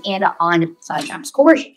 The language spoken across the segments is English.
and on Chinese coercion.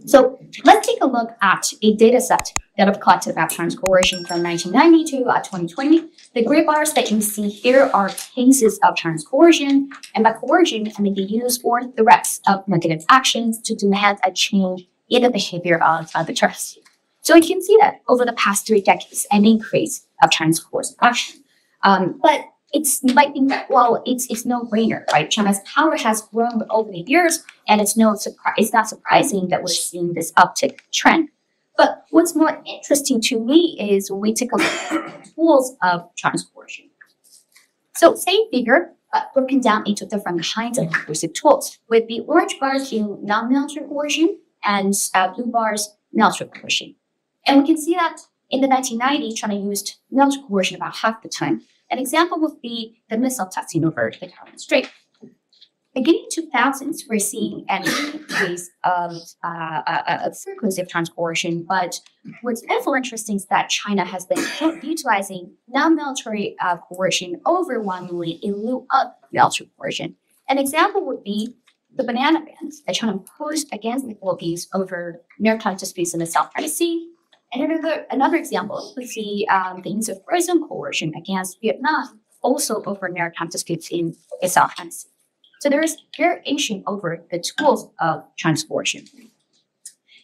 So let's take a look at a data set that I've collected about Chinese coercion from 1990 to 2020. The gray bars that you see here are cases of Chinese coercion, and by coercion, I mean the use or threats of negative actions to demand a change in the behavior of the tourist. So you can see that over the past 3 decades, an increase of Chinese coercive action. But you might think that, well, it's no-brainer, right? China's power has grown over the years, and it's not surprising that we're seeing this uptick trend. But what's more interesting to me is when we take a look at the tools of Chinese coercion. So same figure, but broken down into different kinds of coercive tools, with the orange bars being non-military coercion and blue bars military coercion. And we can see that in the 1990s, China used military coercion about half the time. An example would be the missile testing over the Taiwan Strait. Beginning in 2000s, we're seeing an increase of frequency of Chinese coercion, but what's also interesting is that China has been utilizing non-military coercion overwhelmingly in lieu of military coercion. An example would be the banana bans that China imposed against the Philippines over maritime disputes in the South China Sea. And another example would be the use of frozen coercion against Vietnam, also over maritime disputes in the South China Sea. So there is variation over the tools of Chinese coercion.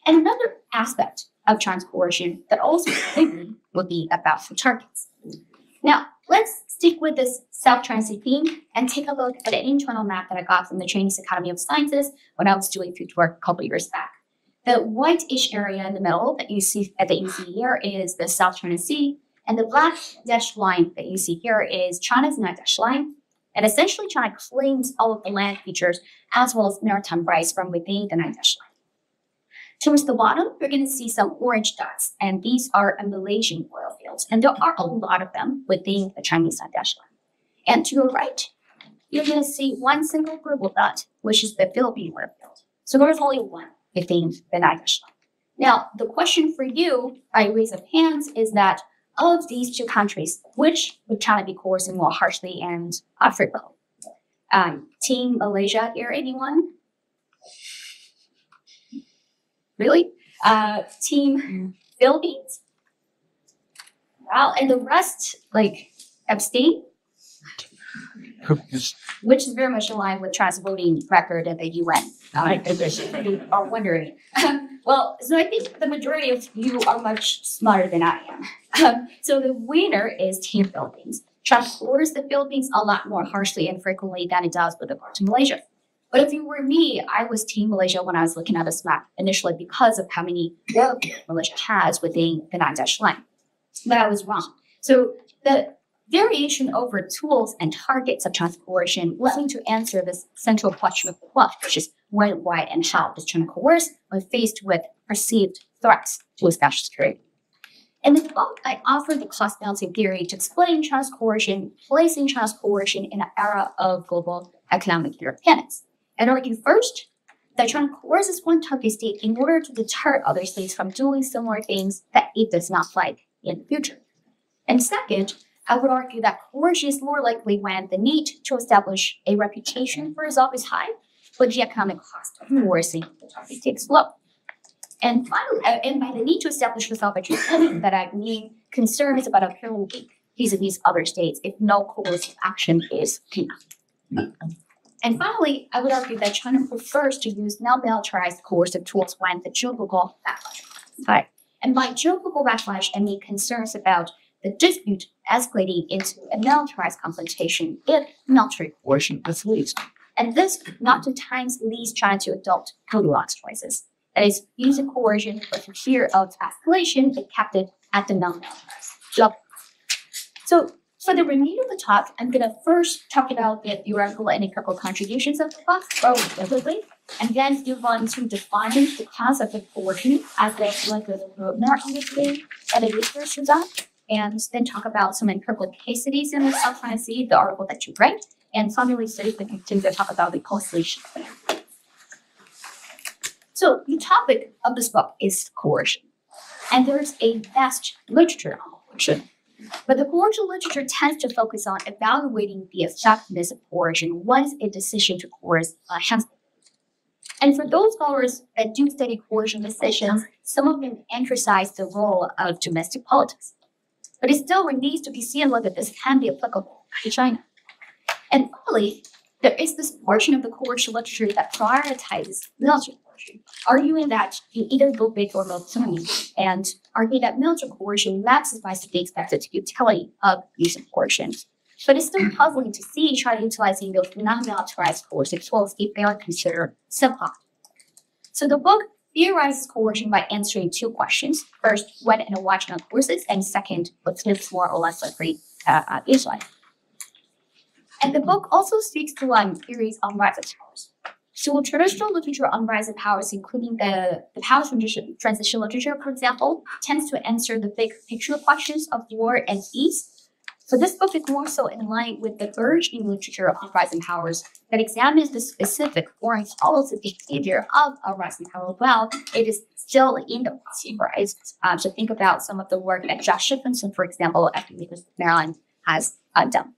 And another aspect of Chinese coercion that also would be about the targets. Now, let's stick with this South China Sea theme and take a look at an internal map that I got from the Chinese Academy of Sciences when I was doing field work a couple of years back. The whitish area in the middle that you see here is the South China Sea, and the black dashed line that you see here is China's dashed line. And essentially, China claims all of the land features as well as maritime rights from within the dashed line. Towards the bottom, you're going to see some orange dots, and these are Malaysian oil fields, and there are a lot of them within the Chinese dashed line. And to your right, you're going to see one single purple dot, which is the Philippine oil field. So there's only one within the dashed line. Now, the question for you, by raise of hands, is that of these 2 countries, which would China be coercing more harshly and frequently? Team Malaysia here, anyone? Really? Team Philippines? Wow, and the rest, abstain? Which is very much aligned with China's voting record at the UN. You are wondering. Well, so I think the majority of you are much smarter than I am. So the winner is Team Philippines. China coerces the Philippines a lot more harshly and frequently than it does with regard to Malaysia. But if you were me, I was Team Malaysia when I was looking at this map initially because of how many Malaysia has within the dashed line. But I was wrong. So the variation over tools and targets of China's coercion led me to answer this central question of what, which is when, why, and how does China coerce when faced with perceived threats to its national security. In this book, I offer the cost balancing theory to explain China's coercion, placing China's coercion in an era of global economic interdependence. And argue first that China coerces one target state in order to deter other states from doing similar things that it does not like in the future. And second, I would argue that coercion is more likely when the need to establish a reputation for resolve is high, but the economic cost of coercing the target takes low. And finally, and by the need to establish resolve reputation, that I mean concerns about appearing weak vis-a-vis other states if no coercive action is enough. And finally, I would argue that China prefers to use non-militarized coercive tools when the geopolitical backlash is high. And by geopolitical backlash, I mean concerns about the dispute escalating into a militarized confrontation if military coercion is used. And this oftentimes leads China to adopt Goldilocks choices. That is, using coercion but for fear of escalation, it kept it at the non-militarized level. So for the remainder of the talk, I'm going to first talk about the theoretical and empirical contributions of the book, relatively, and then move on to defining the concept of coercion as they like the roadmap on the screen and the research is on, and then talk about some empirical case studies in the South China Sea, the article that you write, and finally studies that continue to talk about the coalition. So the topic of this book is coercion, and there's a vast literature on coercion. But the coercion literature tends to focus on evaluating the effectiveness of coercion once a decision to coerce has been made. And for those scholars that do study coercion decisions, some of them emphasize the role of domestic politics. But it still remains to be seen whether this can be applicable to China. And finally, there is this portion of the coercion literature that prioritizes military coercion, arguing that you either go big or go small, and argue that military coercion maximizes the expected utility of using coercion. But it's still puzzling to see China utilizing those non-militarized coercive tools if they are considered simple. So the book theorizes coercion by answering two questions. First, when and why China coerces, and second, what is more or less likely is like. And the book also speaks to theories on rise of powers. So traditional literature on rise of powers, including the power transition literature, for example, tends to answer the big picture questions of war and peace. So this book is more so in line with the burgeoning literature on rising powers that examines the specific foreign policy behavior of a rising power while it is still in the policy horizon. So think about some of the work that Josh Stephenson, for example, at the University of Maryland has done.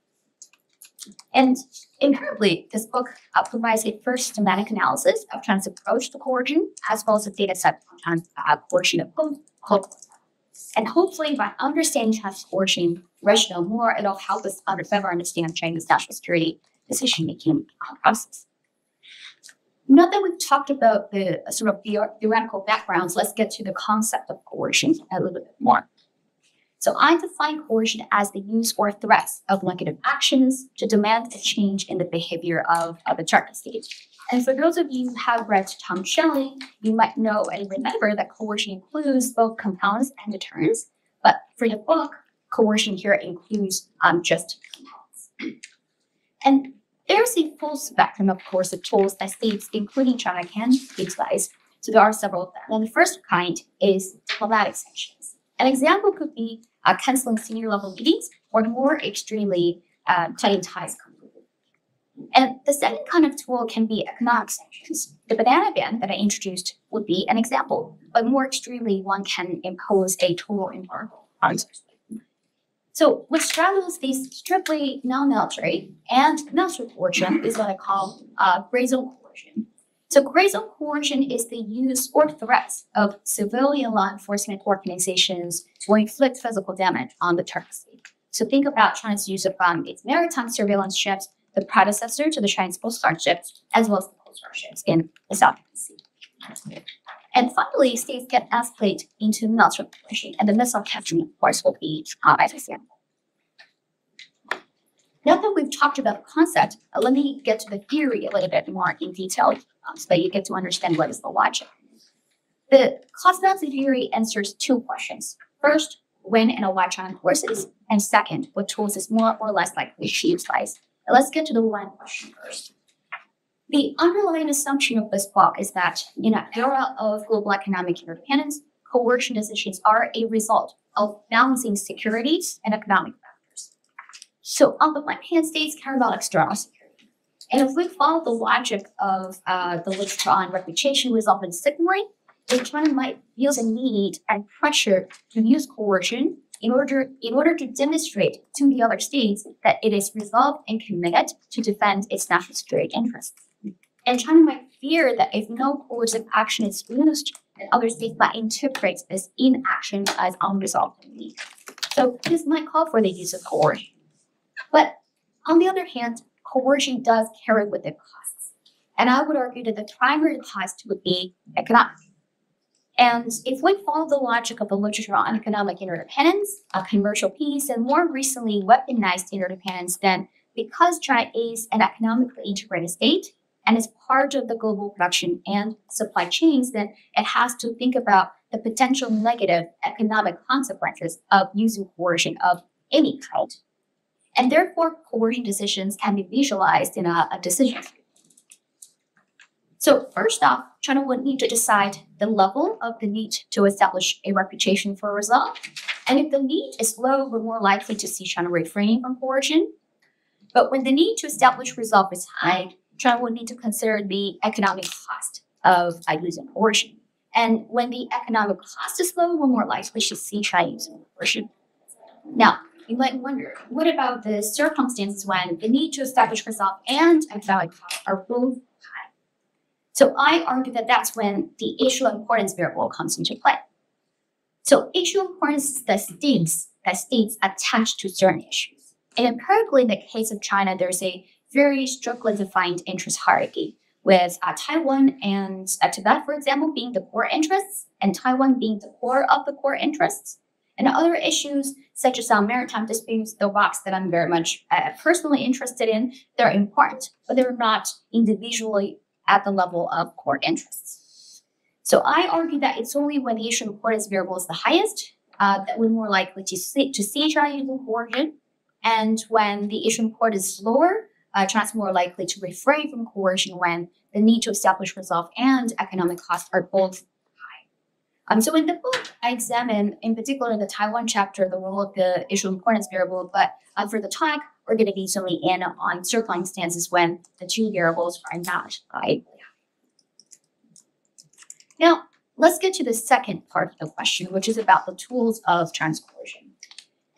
And incredibly, this book provides a first systematic analysis of China's approach to coercion, as well as a data set on coercion of both. And hopefully, by understanding China's coercion rationale more, it'll help us better understand China's national security decision-making process. Now that we've talked about the sort of theoretical backgrounds, let's get to the concept of coercion a little bit more. So I define coercion as the use or threats of negative actions to demand a change in the behavior of the target state. And for those of you who have read Tom Shelley, you might know and remember that coercion includes both compellence and deterrence. But for the book, coercion here includes just compellence. And there's a full spectrum of coercive tools that states, including China, can utilize. So there are several of them. And the first kind is diplomatic sanctions. An example could be canceling senior level meetings, or more extremely, cutting ties completely. And the second kind of tool can be economic sanctions. The banana ban that I introduced would be an example, but more extremely, one can impose a total embargo on such. So what straddles these strictly non-military and military coercion is what I call gray zone coercion. So gray zone coercion is the use or threats of civilian law enforcement organizations to inflict physical damage on the target state. So think about China's use of its maritime surveillance ships, the predecessor to the Chinese Coast Guard ships, as well as the Coast Guard ships in the South China Sea. And finally, states can escalate into military coercion, and the missile catching, of course, will be as an example. Now that we've talked about the concept, let me get to the theory a little bit more in detail so that you get to understand what is the logic. The causality theory answers two questions. First, when and why China coerces, and second, what tools is more or less likely to utilize. Let's get to the one question first. The underlying assumption of this book is that in an era of global economic interdependence, coercion decisions are a result of balancing securities and economic factors. So on the one hand, states care about external security. And if we follow the logic of the literature on reputation result in signaling, then China might feel the need and pressure to use coercion in order to demonstrate to the other states that it is resolved and committed to defend its national security interests. And China might fear that if no coercive action is used, then other states might interpret this inaction as unresolved need. So this might call for the use of coercion. But on the other hand, coercion does carry with it costs. And I would argue that the primary cost would be economic. And if we follow the logic of the literature on economic interdependence, commercial peace, and more recently weaponized interdependence, then because China is an economically integrated state and is part of the global production and supply chains, then it has to think about the potential negative economic consequences of using coercion of any kind. And therefore, coercion decisions can be visualized in a decision tree. So first off, China would need to decide the level of the need to establish a reputation for resolve. And if the need is low, we're more likely to see China refraining from coercion. But when the need to establish resolve is high, China would need to consider the economic cost of using coercion. And when the economic cost is low, we're more likely to see China using coercion. Now, you might wonder, what about the circumstances when the need to establish resolve and economic cost are both high? So I argue that that's when the issue importance variable comes into play. So issue importance is the states attached to certain issues. And empirically, in the case of China, there's a very strictly defined interest hierarchy, with Taiwan and Tibet, for example, being the core interests, and Taiwan being the core of the core interests. And other issues, such as maritime disputes, the rocks that I'm very much personally interested in, they're important, but they're not individually at the level of core interests. So I argue that it's only when the issue importance variable is the highest that we're more likely to see China using coercion. And when the issue importance is lower, China's more likely to refrain from coercion when the need to establish resolve and economic costs are both high. So in the book, I examine, in particular in the Taiwan chapter, the role of the issue importance variable, but for the talk, we're going to be zooming in on certain instances when the two variables are not high. Now, let's get to the second part of the question, which is about the tools of China's coercion.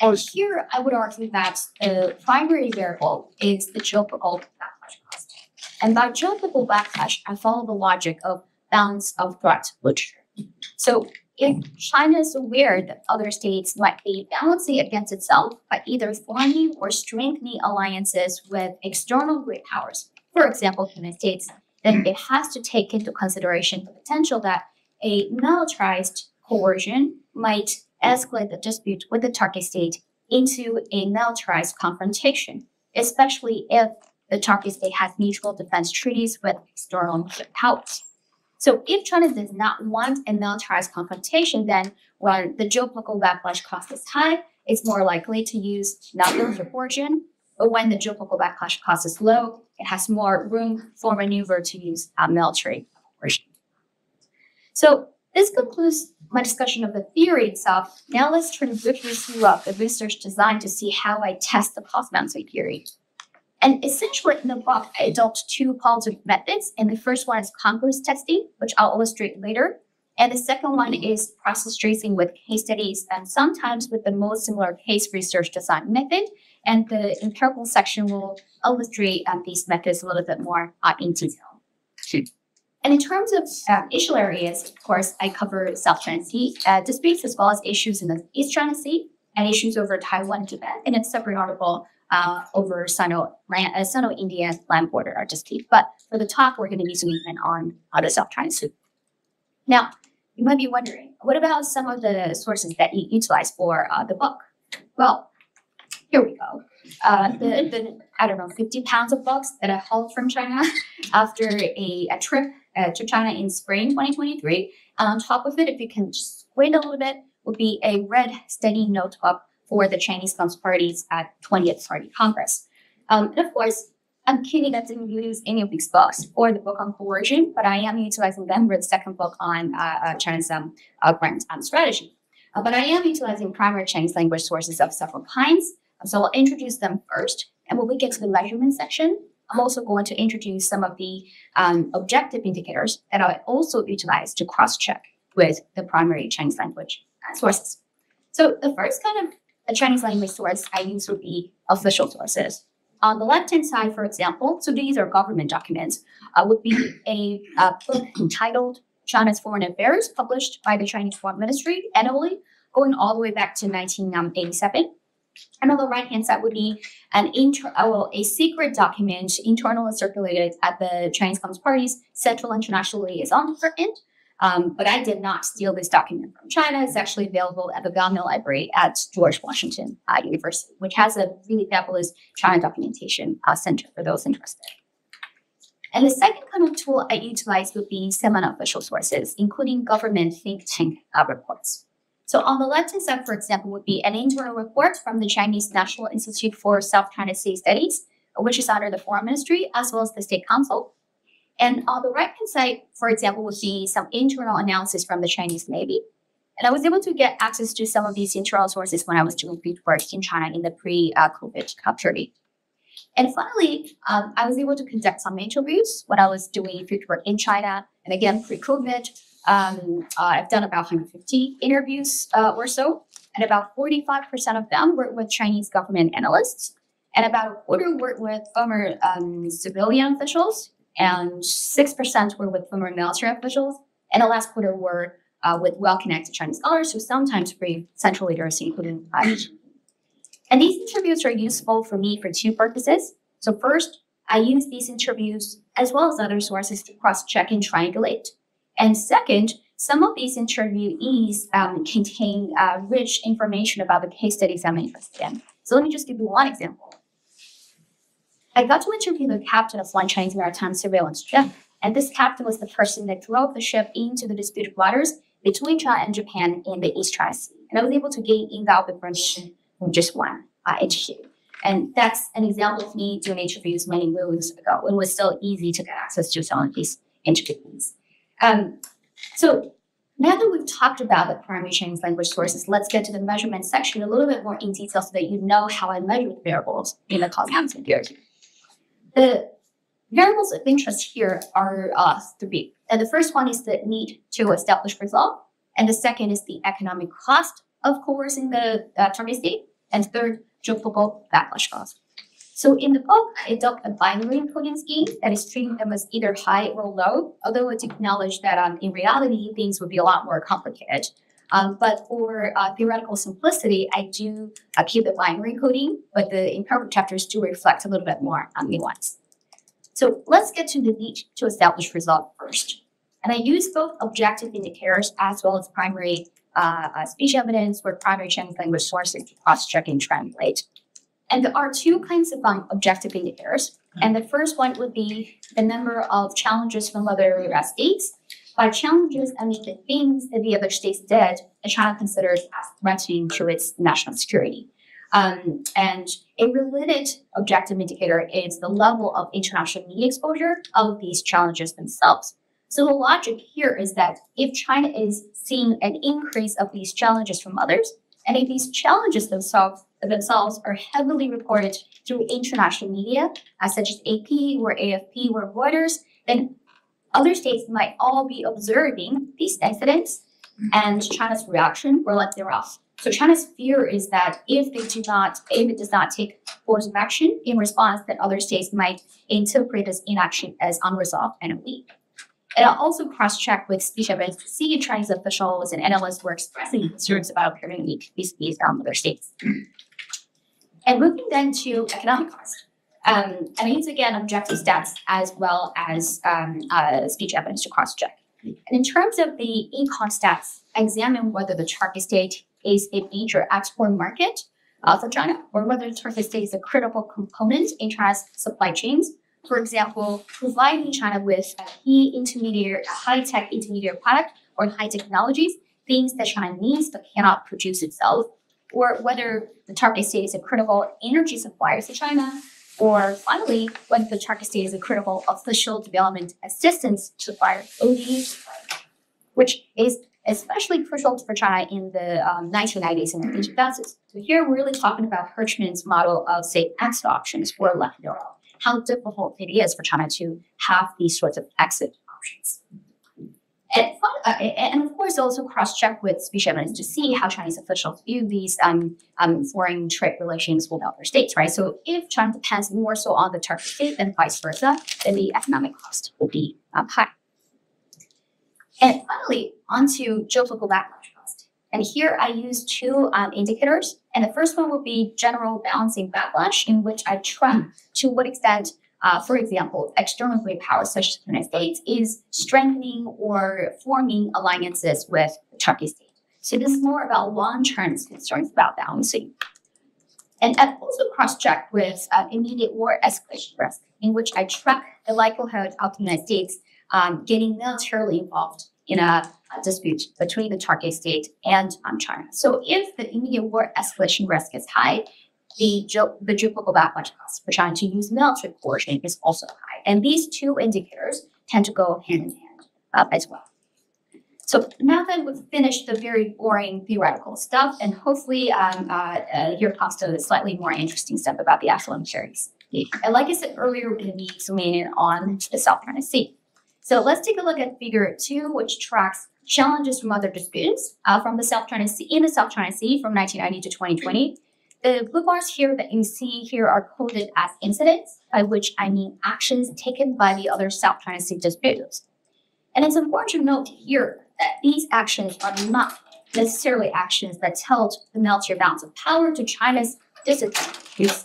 And here, I would argue that the primary variable is the geopolitical backlash cost. And by geopolitical backlash, I follow the logic of balance of threat literature. So if China is aware that other states might be balancing against itself by either forming or strengthening alliances with external great powers, for example, the United States, then it has to take into consideration the potential that a militarized coercion might escalate the dispute with the target state into a militarized confrontation, especially if the target state has mutual defense treaties with external powers. So if China does not want a militarized confrontation, then when the geopolitical backlash cost is high, it's more likely to use non-military coercion. But when the geopolitical backlash cost is low, it has more room for maneuver to use military coercion. So this concludes my discussion of the theory itself. Now let's turn briefly to the research design to see how I test the cost-balancing theory. And essentially, in the book, I adopt two qualitative methods. And the first one is congruence testing, which I'll illustrate later. And the second one is process tracing with case studies, and sometimes with the most similar case research design method. And the empirical section will illustrate these methods a little bit more in detail. And in terms of issue areas, of course, I cover South China Sea disputes, as well as issues in the East China Sea and issues over Taiwan and Tibet, in a separate article over Sino-Indian land border dispute. But for the talk, we're going to be zooming in on the South China Sea. Now, you might be wondering, what about some of the sources that you utilize for the book? Well, here we go. I don't know, 50 pounds of books that I hauled from China after a trip to China in spring 2023. And on top of it, if you can just wait a little bit, would be a red study notebook for the Chinese Communist Party's 20th Party Congress. And of course, I'm kidding, I didn't use any of these books or the book on coercion, but I am utilizing them for the second book on China's grand strategy. But I am utilizing primary Chinese language sources of several kinds. So I'll introduce them first. And when we get to the measurement section, I'm also going to introduce some of the objective indicators that I also utilize to cross-check with the primary Chinese language sources. So the first kind of a Chinese language source I use would be official sources. On the left-hand side, for example, so these are government documents, would be a book entitled China's Foreign Affairs, published by the Chinese Foreign Ministry annually, going all the way back to 1987. And on the right-hand side would be a secret document internally circulated at the Chinese Communist Party's Central International Liaison Department. But I did not steal this document from China. It's actually available at the Government Library at George Washington University, which has a really fabulous China documentation center for those interested. And the second kind of tool I utilize would be semi-official sources, including government think tank reports. So on the left-hand side, for example, would be an internal report from the Chinese National Institute for South China Sea Studies, which is under the Foreign Ministry, as well as the State Council. And on the right-hand side, for example, would be some internal analysis from the Chinese Navy. And I was able to get access to some of these internal sources when I was doing field work in China in the pre-COVID period. And finally, I was able to conduct some interviews when I was doing field work in China. And again, pre-COVID, I've done about 150 interviews or so. And about 45% of them were with Chinese government analysts. And about a quarter were with former civilian officials. and 6% were with former military officials, and the last quarter were with well-connected Chinese scholars who sometimes brief central leaders, including And these interviews are useful for me for two purposes. So first, I use these interviews as well as other sources to cross-check and triangulate. And second, some of these interviewees contain rich information about the case studies I'm interested in. So let me just give you one example. I got to interview the captain of one Chinese maritime surveillance ship, and this captain was the person that drove the ship into the disputed waters between China and Japan in the East China Sea. And I was able to gain invaluable information from just one interview. And that's an example of me doing interviews many moons ago when it was still easy to get access to some of these interviews. So now that we've talked about the primary Chinese language sources, let's get to the measurement section a little bit more in detail so that you know how I measure the variables in the cognitive period. The variables of interest here are three. And the first one is the need to establish resolve. And the second is the economic cost of coercing the target state. And third, geopolitical backlash cost. So in the book, I adopted a binary encoding scheme that is treating them as either high or low, although it's acknowledged that in reality, things would be a lot more complicated. But for theoretical simplicity, I do keep the binary encoding, but the empirical chapters do reflect a little bit more on nuance. So let's get to the need to establish result first. And I use both objective indicators as well as primary speech evidence for primary Chinese language sources to cross-check and triangulate. And there are two kinds of objective indicators. And the first one would be the number of challenges from other US states. By challenges, I mean the things that the other states did that China considers as threatening to its national security. And a related objective indicator is the level of international media exposure of these challenges themselves. So the logic here is that if China is seeing an increase of these challenges from others, and if these challenges themselves are heavily reported through international media, such as AP or AFP or Reuters, then other states might all be observing these incidents and China's reaction or lack thereof. So China's fear is that if it does not take course of action in response, that other states might interpret this inaction as unresolved and weak. And I'll also cross-check with speech evidence to see if Chinese officials and analysts were expressing concerns about appearing weak vis-a-vis other states. And moving then to economic cost. And I use, again, objective stats as well as speech evidence to cross-check. And in terms of the econ stats, I examine whether the target state is a major export market for China, or whether the target state is a critical component in China's supply chains. For example, providing China with a high-tech intermediate product or high technologies, things that China needs but cannot produce itself, or whether the target state is a critical energy supplier to China, or finally, whether the target state is a critical official development assistance supplier, ODA supplier, which is especially crucial for China in the 1990s and early 2000s. So here we're really talking about Hirschman's model of, say, exit options for left neural. How difficult it is for China to have these sorts of exit options. And of course, also cross-check with speech evidence to see how Chinese officials view these foreign trade relations with other states, right? So if China depends more so on the target state than vice versa, then the economic cost will be high. And finally, onto geopolitical backlash cost. And here I use two indicators. And the first one will be general balancing backlash, in which I track to what extent, for example, external great powers such as the United States is strengthening or forming alliances with the target state. So this is more about long-term concerns about balancing. And I also cross-check with immediate war escalation risk, in which I track the likelihood of the United States getting militarily involved in a dispute between the target state and China. So if the immediate war escalation risk is high, the geopolitical backlash cost for China to use military coercion is also high. And these two indicators tend to go hand in hand as well. So now that we've finished the very boring theoretical stuff, and hopefully here comes to the slightly more interesting stuff about the actual series. And like I said earlier, we're going to be zooming in on the South China Sea. So let's take a look at figure 2, which tracks challenges from other disputes from the South China Sea, in the South China Sea from 1990 to 2020. The blue bars here that you see here are coded as incidents, by which I mean actions taken by the other South China Sea disputants. And it's important to note here that these actions are not necessarily actions that tilt the military balance of power to China's disadvantage.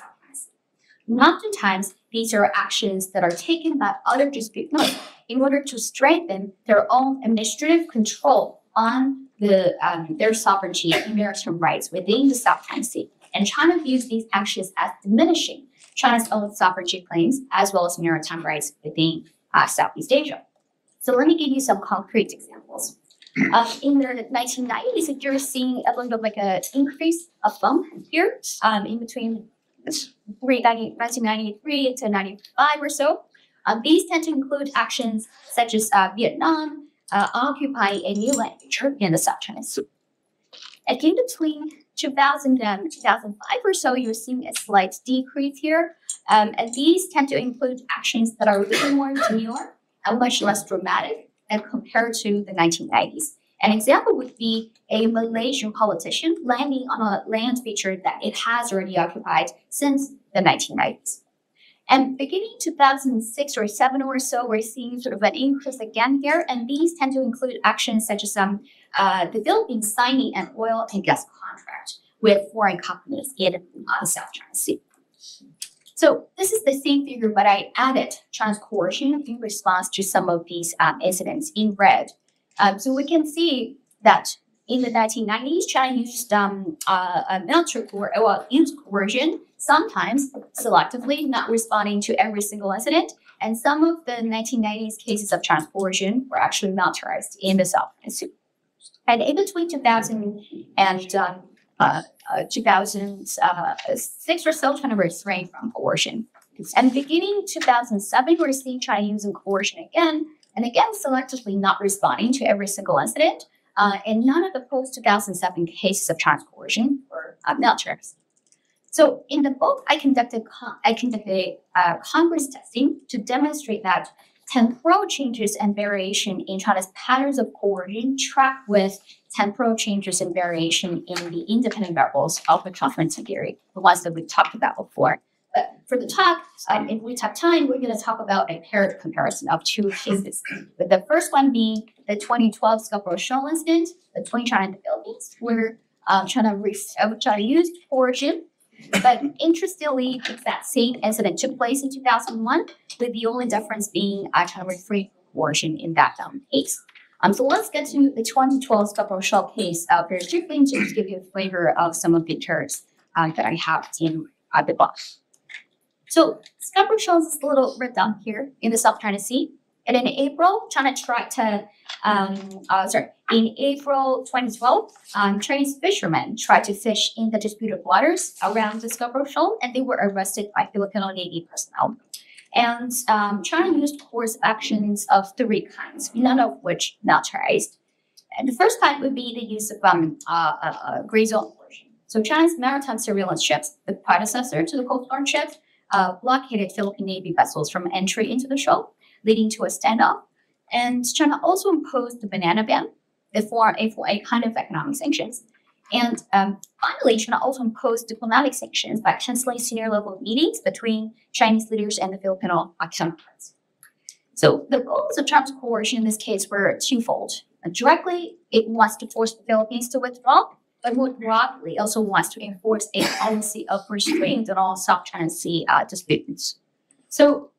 Oftentimes, these are actions that are taken by other disputants in order to strengthen their own administrative control on their sovereignty and maritime rights within the South China Sea. And China views these actions as diminishing China's own sovereignty claims as well as maritime rights within Southeast Asia. So let me give you some concrete examples. In the 1990s, you're seeing a little bit like an increase of bump here in between 1993 to 95 or so. These tend to include actions such as Vietnam occupying a new land feature in the South China Sea. And in between 2000 and 2005 or so, you're seeing a slight decrease here. And these tend to include actions that are a little more demure and much less dramatic compared to the 1990s. An example would be a Malaysian politician landing on a land feature that it has already occupied since the 1990s. And beginning 2006 or 7 or so, we're seeing sort of an increase again here. And these tend to include actions such as the Philippines signing an oil and gas contract with foreign companies in the South China Sea. So this is the same figure, but I added China's coercion in response to some of these incidents in red. So we can see that in the 1990s, China used military coercion, sometimes selectively, not responding to every single incident. And some of the 1990s cases of China's coercion were actually militarized in the South China Sea. And in between 2000 and 2006 or so, China refrained from coercion. And beginning 2007, we're seeing China using coercion again, and again selectively not responding to every single incident. And none of the post-2007 cases of China's coercion were militarized. So in the book, I conducted Congress testing to demonstrate that temporal changes and variation in China's patterns of coercion track with temporal changes and variation in the independent variables of the conferencing theory, the ones that we talked about before. But for the talk, if we have time, we're going to talk about a paired comparison of two cases. But the first one being the 2012 Scarborough Shoal incident between China and the Philippines, where China used coercion. But interestingly, that same incident took place in 2001, with the only difference being China refrained from coercion in that case. So let's get to the 2012 Scarborough Shoal case very briefly to give you a flavor of some of the terms that I have in the book. So Scarborough Shoal is a little red down here in the South China Sea. And in April, China tried to, in April 2012, Chinese fishermen tried to fish in the disputed waters around the Scarborough Shoal, and they were arrested by Filipino Navy personnel. And China used coercive actions of three kinds, none of which militarized. And the first kind would be the use of gray zone coercion. So China's maritime surveillance ships, the predecessor to the Coast Guard ships, blockaded Philippine Navy vessels from entry into the shoal, leading to a standoff. And China also imposed the banana ban, a kind of economic sanctions. And finally, China also imposed diplomatic sanctions by canceling senior level meetings between Chinese leaders and the Filipino counterparts. So the goals of China's coercion in this case were twofold. Directly, it wants to force the Philippines to withdraw, but more broadly, also wants to enforce a policy of restraint on all South China Sea disputants. So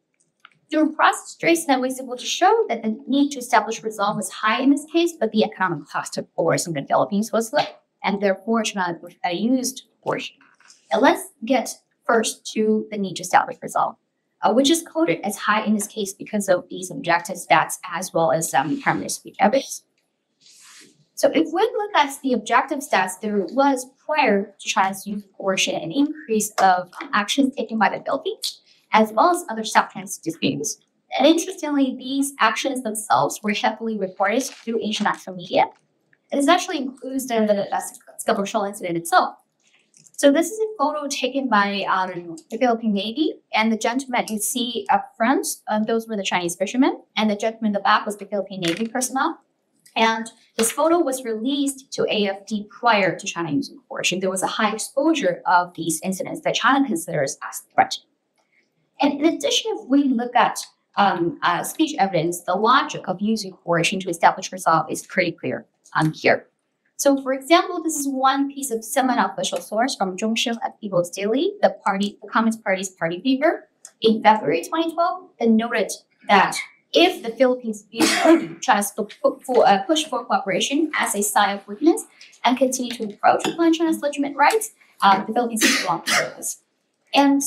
through process trace, I was able to show that the need to establish resolve was high in this case, but the economic cost of coercing the Philippines was low, and therefore China used coercion. Now let's get first to the need to establish resolve, which is coded as high in this case because of these objective stats as well as primary speech evidence. So if we look at the objective stats, there was prior to China's use of coercion an increase of actions taken by the Philippines, as well as other South China Sea disputes. And interestingly, these actions themselves were heavily reported through international media. And this actually includes the Scarborough Shoal incident itself. So this is a photo taken by the Philippine Navy, and the gentleman you see up front, those were the Chinese fishermen, and the gentleman in the back was the Philippine Navy personnel. And this photo was released to AFD prior to China using coercion. There was a high exposure of these incidents that China considers as threatening. And in addition, if we look at speech evidence, the logic of using coercion to establish resolve is pretty clear here. So, for example, this is one piece of semi-official source from Zhongsheng at People's Daily, the Communist Party's party paper, in February 2012, and noted that if the Philippines views China's push for cooperation as a sign of weakness and continue to approach upon China's legitimate rights, the Philippines is wrong for this. And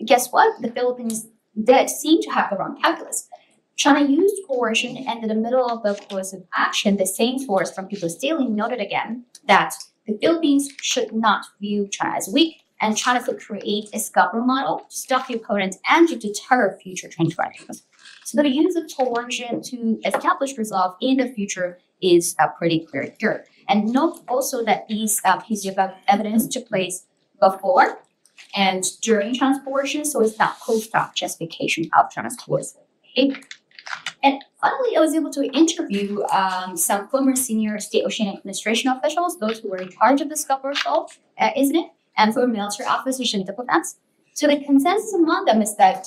guess what? The Philippines did seem to have the wrong calculus. China used coercion, and in the middle of the coercive action, the same source from People's Daily noted again that the Philippines should not view China as weak, and China could create a scupper model to stop the opponent and to deter future Chinese rivals. So the use of coercion to establish resolve in the future is pretty clear here. And note also that these pieces of evidence took place before and during China's coercion, so it's not post-hoc justification of China's coercive behavior. And finally, I was able to interview some former senior state oceanic administration officials, those who were in charge of the scupper assault incident, and former military officers and diplomats. So the consensus among them is that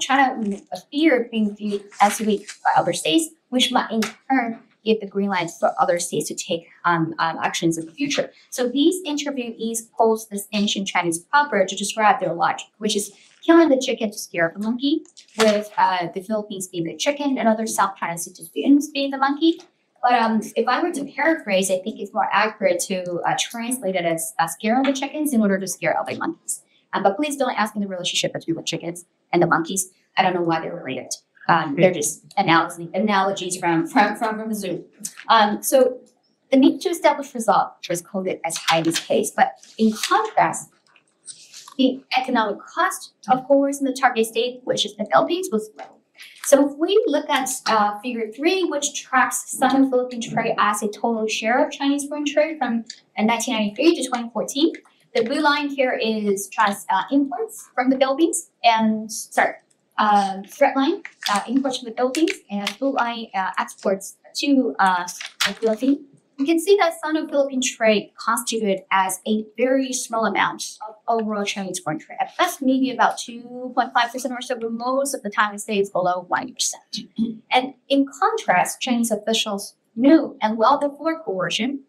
China feared being viewed as weak by other states, which might in turn give the green light for other states to take actions in the future. So these interviewees posed this ancient Chinese proverb to describe their logic, which is killing the chicken to scare the monkey, with the Philippines being the chicken and other South China citizens being the monkey. But if I were to paraphrase, I think it's more accurate to translate it as scaring the chickens in order to scare other monkeys. But please don't ask me the relationship between the chickens and the monkeys. I don't know why they're related. They're just analogies from the zoo. So the need to establish resolve was coded as high in this case. But in contrast, the economic cost of coercion the target state, which is the Philippines, was low. So if we look at figure 3, which tracks Sino-Philippine trade as a total share of Chinese foreign trade from 1993 to 2014, the blue line here is China's imports from the Philippines, and red line imports from the Philippines, and blue line exports to the Philippines. You can see that Sino-Philippine trade constituted as a very small amount of overall Chinese foreign trade. At best, maybe about 2.5% or so, but most of the time it stays below 1%. And in contrast, Chinese officials knew, and well before coercion,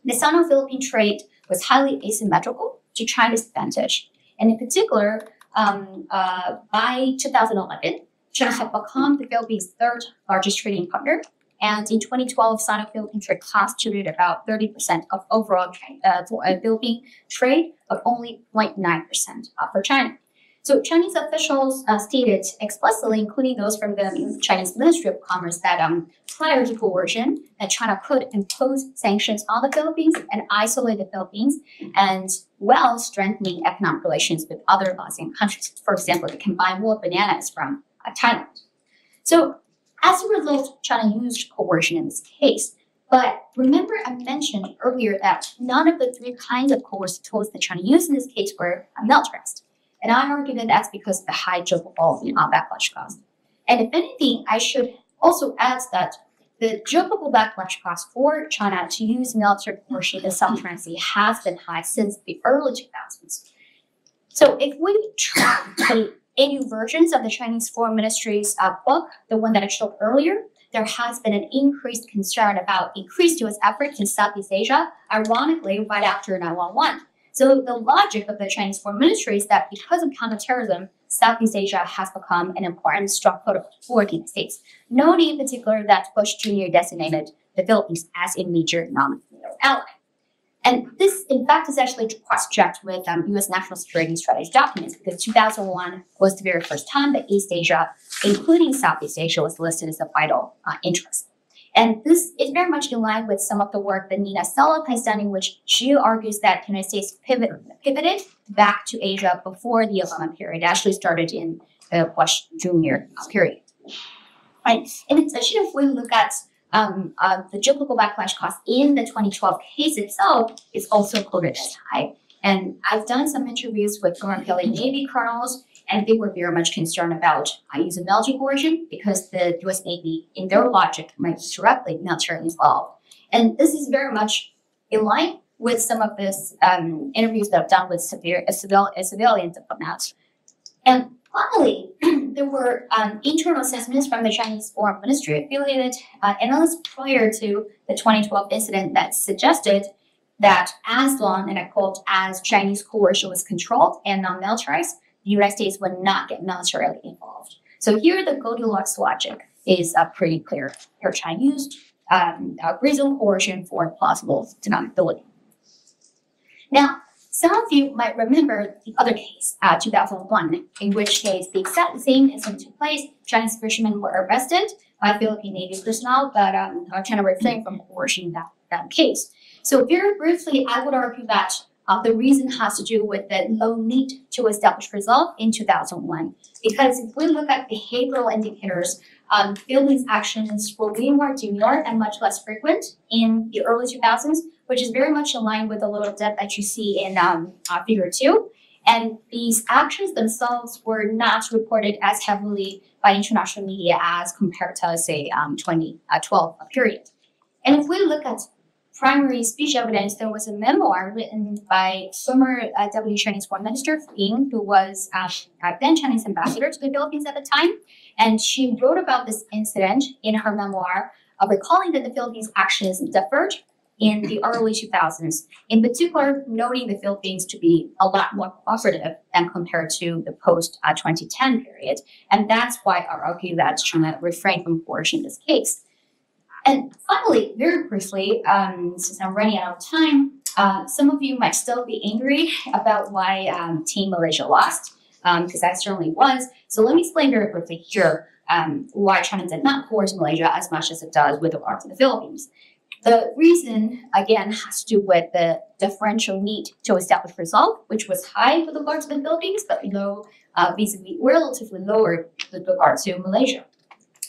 the Sino-Philippine trade was highly asymmetrical to China's advantage. And in particular, by 2011, China had become the Philippines' third largest trading partner. And in 2012, Sino-Philippine trade constituted about 30% of overall Philippine trade, but only 0.9% for China. So Chinese officials stated explicitly, including those from the Chinese Ministry of Commerce, that prior to coercion, that China could impose sanctions on the Philippines and isolate the Philippines, and while strengthening economic relations with other ASEAN countries. For example, they can buy more bananas from Thailand. So as a result, China used coercion in this case. But remember, I mentioned earlier that none of the three kinds of coercive tools that China used in this case were militarized. And I argue that that's because of the high geopolitical backlash cost. And if anything, I should also add that the geopolitical backlash cost for China to use military coercion in South China Sea has been high since the early 2000s. So if we track the AU versions of the Chinese Foreign Ministry's book, the one that I showed earlier, there has been an increased concern about increased U.S. efforts in Southeast Asia, ironically, right after 9/11. So the logic of the Chinese Foreign Ministry is that because of counterterrorism, Southeast Asia has become an important stronghold for the United States, noting in particular that Bush Jr. designated the Philippines as a major non-NATO ally. And this, in fact, is actually cross-checked with U.S. national security strategy documents, because 2001 was the very first time that East Asia, including Southeast Asia, was listed as a vital interest. And this is very much in line with some of the work that Nina Sullivan has done, in which she argues that the United States pivoted back to Asia before the Obama period. It actually started in the Bush Jr. period. Right. In addition, if we look at the geopolitical backlash cost in the 2012 case itself, is also quoted as high. And I've done some interviews with former Navy colonels and they were very much concerned about using military coercion because the U.S. Navy, in their logic, might be directly militarily involved. And this is very much in line with some of this interviews that I've done with civilian diplomats. And finally, there were internal assessments from the Chinese Foreign Ministry affiliated analysts prior to the 2012 incident that suggested that as long, and I quote, as Chinese coercion was controlled and non-militarized, the United States would not get militarily involved. So here the Goldilocks logic is pretty clear. Here China used reasonable coercion for plausible deniability. Now, some of you might remember the other case, 2001, in which case the exact same incident took place. Chinese fishermen were arrested by Philippine Navy personnel, but China refrained from coercion in that case. So very briefly, I would argue that the reason has to do with the low need to establish resolve in 2001. Because if we look at behavioral indicators, Philippines actions were way more demure and much less frequent in the early 2000s, which is very much in line with the little dip that you see in figure 2. And these actions themselves were not reported as heavily by international media as compared to, say, 2012 period. And if we look at primary speech evidence, there was a memoir written by former Deputy Chinese Foreign Minister Ying, who was then Chinese ambassador to the Philippines at the time. And she wrote about this incident in her memoir, recalling that the Philippines' actions differed in the early 2000s, in particular noting the Philippines to be a lot more cooperative than compared to the post-2010 period. And that's why I argue that China refrained from coercion in this case. And finally, very briefly, since I'm running out of time, some of you might still be angry about why Team Malaysia lost, because I certainly was. So let me explain very briefly here why China did not coerce Malaysia as much as it does with regard to the Philippines. The reason, again, has to do with the differential need to establish resolve, which was high with regard to the Philippines, but low, relatively lower with regard to Malaysia.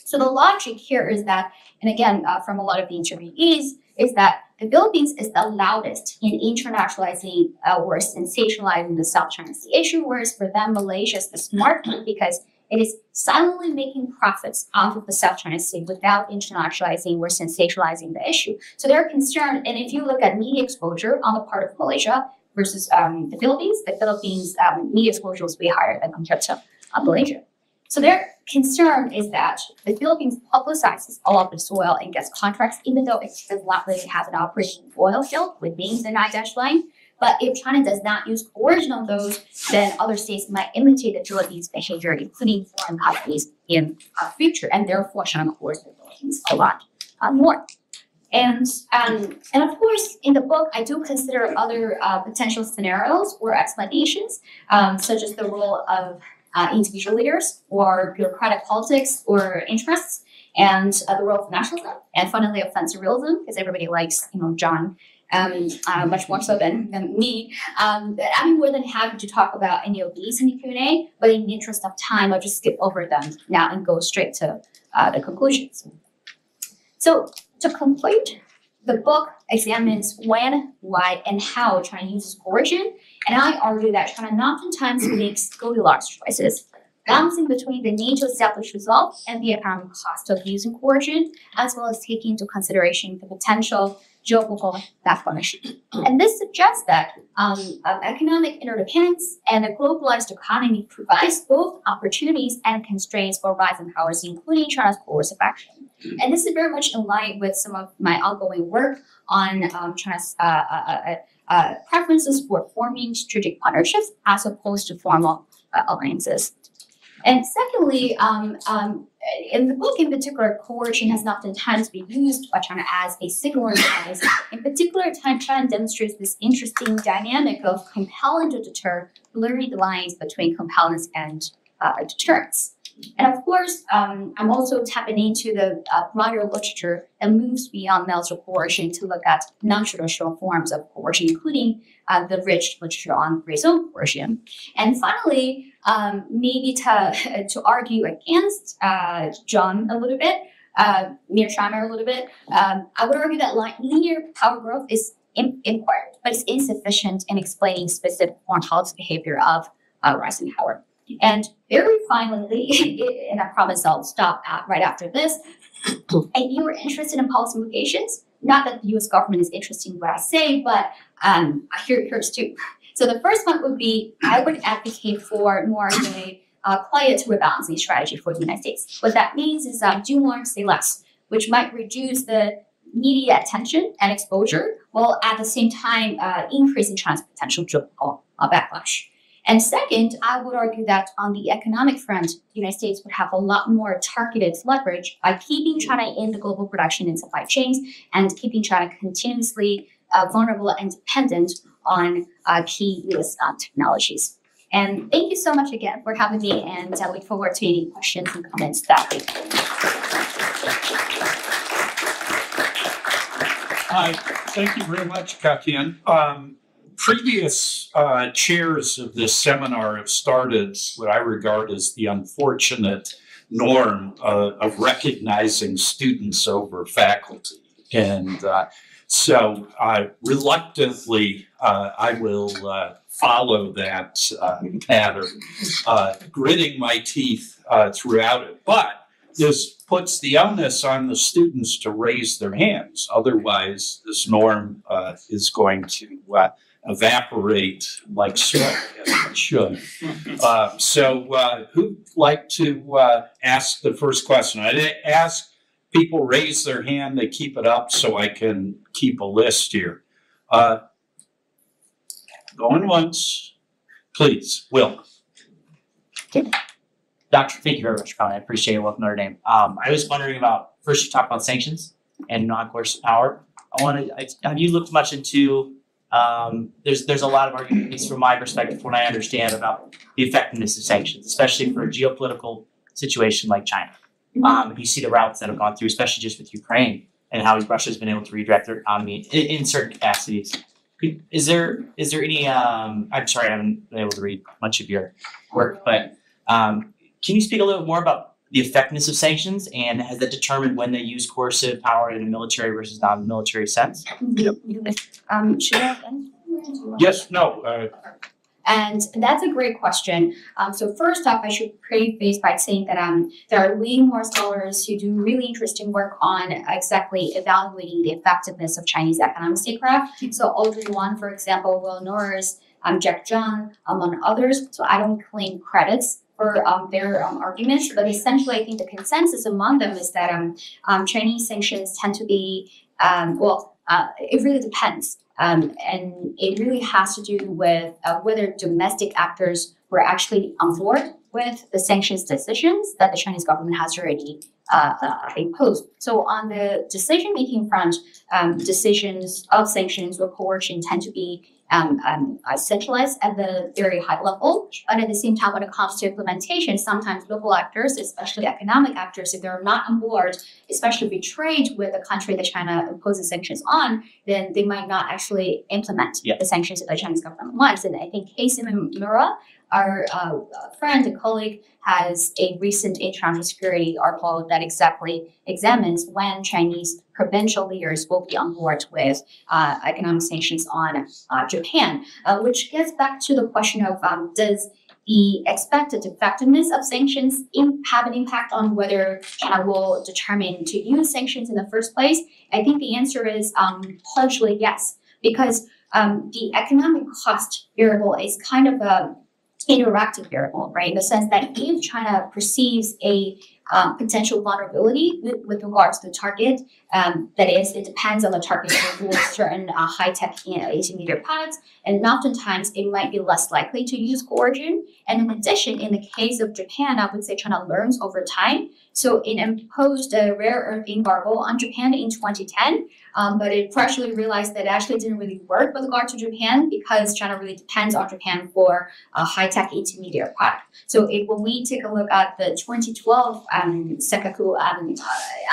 So the logic here is that, and again, from a lot of the interviewees, is that the Philippines is the loudest in internationalizing or sensationalizing the South China Sea issue, whereas for them, Malaysia is the smart one because it is silently making profits off of the South China Sea without internationalizing or sensationalizing the issue. So they're concerned, and if you look at media exposure on the part of Malaysia versus the Philippines media exposure was way higher than compared to Malaysia. So their concern is that the Philippines publicizes all of this oil and gets contracts, even though it does not really have an operating oil field with being the 9-dash line. But if China does not use coercion on those, then other states might imitate the Philippines' behavior, including foreign companies in future, and therefore China coerces the Philippines a lot more. And of course, in the book, I do consider other potential scenarios or explanations, such as the role of individual leaders or bureaucratic politics or interests, and the role of nationalism, and finally offensive realism, because everybody likes, John, much more so than me. I'm more than happy to talk about any of these in the Q&A, but in the interest of time, I'll just skip over them now and go straight to the conclusions. So to conclude, the book examines when, why, and how China uses coercion, and I argue that China oftentimes makes Goldilocks choices, balancing between the need to establish resolve and the economic cost of using coercion, as well as taking into consideration the potential geopolitical backlash. And this suggests that economic interdependence and a globalized economy provides both opportunities and constraints for rising powers, including China's coercive action. And this is very much in line with some of my ongoing work on China's preferences for forming strategic partnerships as opposed to formal alliances. And secondly, in the book in particular, coercion has oftentimes been used by China as a signal device. In particular, China demonstrates this interesting dynamic of compelling to deter, blurring the lines between compellence and deterrence. And of course, I'm also tapping into the broader literature that moves beyond military coercion to look at non-traditional forms of coercion, including the rich literature on raison coercion. And finally, maybe to argue against John a little bit, Mearsheimer a little bit, I would argue that linear power growth is important, but it's insufficient in explaining specific foreign policy behavior of rising power. And very finally, and I promise I'll stop right after this, if you're interested in policy implications, not that the US government is interested in what I say, but here's two. So the first one would be, I would advocate for more of a quiet rebalancing strategy for the United States. What that means is do more, say less, which might reduce the media attention and exposure, while at the same time increasing China's potential geopolitical backlash. And second, I would argue that on the economic front, the United States would have a lot more targeted leverage by keeping China in the global production and supply chains and keeping China continuously vulnerable and dependent on key US technologies. And thank you so much again for having me, and I look forward to any questions and comments that we Hi, thank you very much, Ketian. Previous chairs of this seminar have started what I regard as the unfortunate norm of recognizing students over faculty. And so reluctantly, I will follow that pattern, gritting my teeth throughout it. But this puts the onus on the students to raise their hands. Otherwise, this norm is going to evaporate like smoke, as it should. So who'd like to ask the first question? I ask people raise their hand, they keep it up so I can keep a list here. Going once, please, Will. Doctor, thank you very much for coming. I appreciate it. Welcome to Notre Dame. I was wondering about, first you talked about sanctions and non-coercive power. Have you looked much into, there's a lot of arguments from my perspective, from what I understand, about the effectiveness of sanctions, especially for a geopolitical situation like China. You see the routes that have gone through, especially just with Ukraine, and how Russia's been able to redirect their economy in certain capacities. Is there any, I'm sorry, I haven't been able to read much of your work, but can you speak a little more about the effectiveness of sanctions, and has that determined when they use coercive power in a military versus non-military sense? Should I end? Yes, no. And that's a great question. So first off, I should preface by saying that there are way more scholars who do really interesting work on exactly evaluating the effectiveness of Chinese economic statecraft. So Audrey Wan, for example, Will Norris, Jack Zhang, among others. So I don't claim credits for their arguments, but essentially I think the consensus among them is that Chinese sanctions tend to be, it really depends. And it really has to do with whether domestic actors were actually on board with the sanctions decisions that the Chinese government has already imposed. So on the decision-making front, decisions of sanctions or coercion tend to be centralized at the very high level. But at the same time, when it comes to implementation, sometimes local actors, especially economic actors, if they're not on board, especially betrayed with the country that China imposes sanctions on, then they might not actually implement the sanctions that the Chinese government wants. And I think Keisim Mura, our friend and colleague, has a recent international security article that exactly examines when Chinese provincial leaders will be on board with economic sanctions on Japan, which gets back to the question of does the expected effectiveness of sanctions have an impact on whether China will determine to use sanctions in the first place? I think the answer is partially yes, because the economic cost variable is kind of a interactive variable, right? In the sense that if China perceives a potential vulnerability with regards to the target, that is, it depends on the target for certain high-tech intermediate products, and oftentimes it might be less likely to use coercion. And in addition, in the case of Japan, I would say China learns over time. So it imposed a rare earth embargo on Japan in 2010, but it partially realized that it actually didn't really work with regard to Japan because China really depends on Japan for a high-tech intermediate product. So when we take a look at the 2012 Sekaku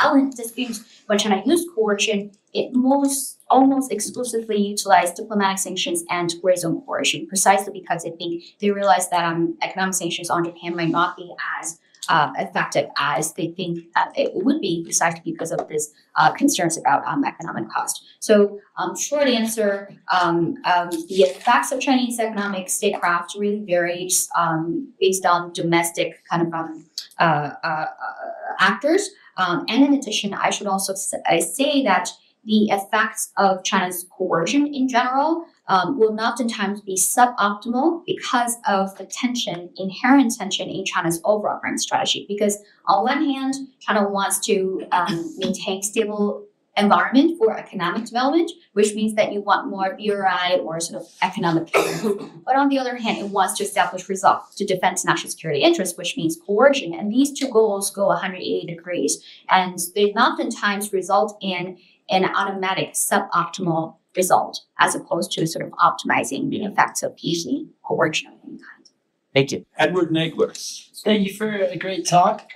Allen dispute, when China used coercion, it almost exclusively utilized diplomatic sanctions and gray zone coercion, precisely because I think they realized that economic sanctions on Japan might not be as effective as they think it would be, precisely because of this concerns about economic cost. So, short answer, the effects of Chinese economic statecraft really varies based on domestic kind of actors. And in addition, I should also say that the effects of China's coercion in general will oftentimes be suboptimal because of the inherent tension in China's overall grand strategy. Because on one hand, China wants to maintain stable environment for economic development, which means that you want more BRI or sort of economic growth. But on the other hand, it wants to establish results to defend national security interests, which means coercion. And these two goals go 180 degrees. And they oftentimes result in an automatic suboptimal result, as opposed to sort of optimizing the effects of easy coercion of any kind. Thank you. Edward Nagler. Thank you for a great talk.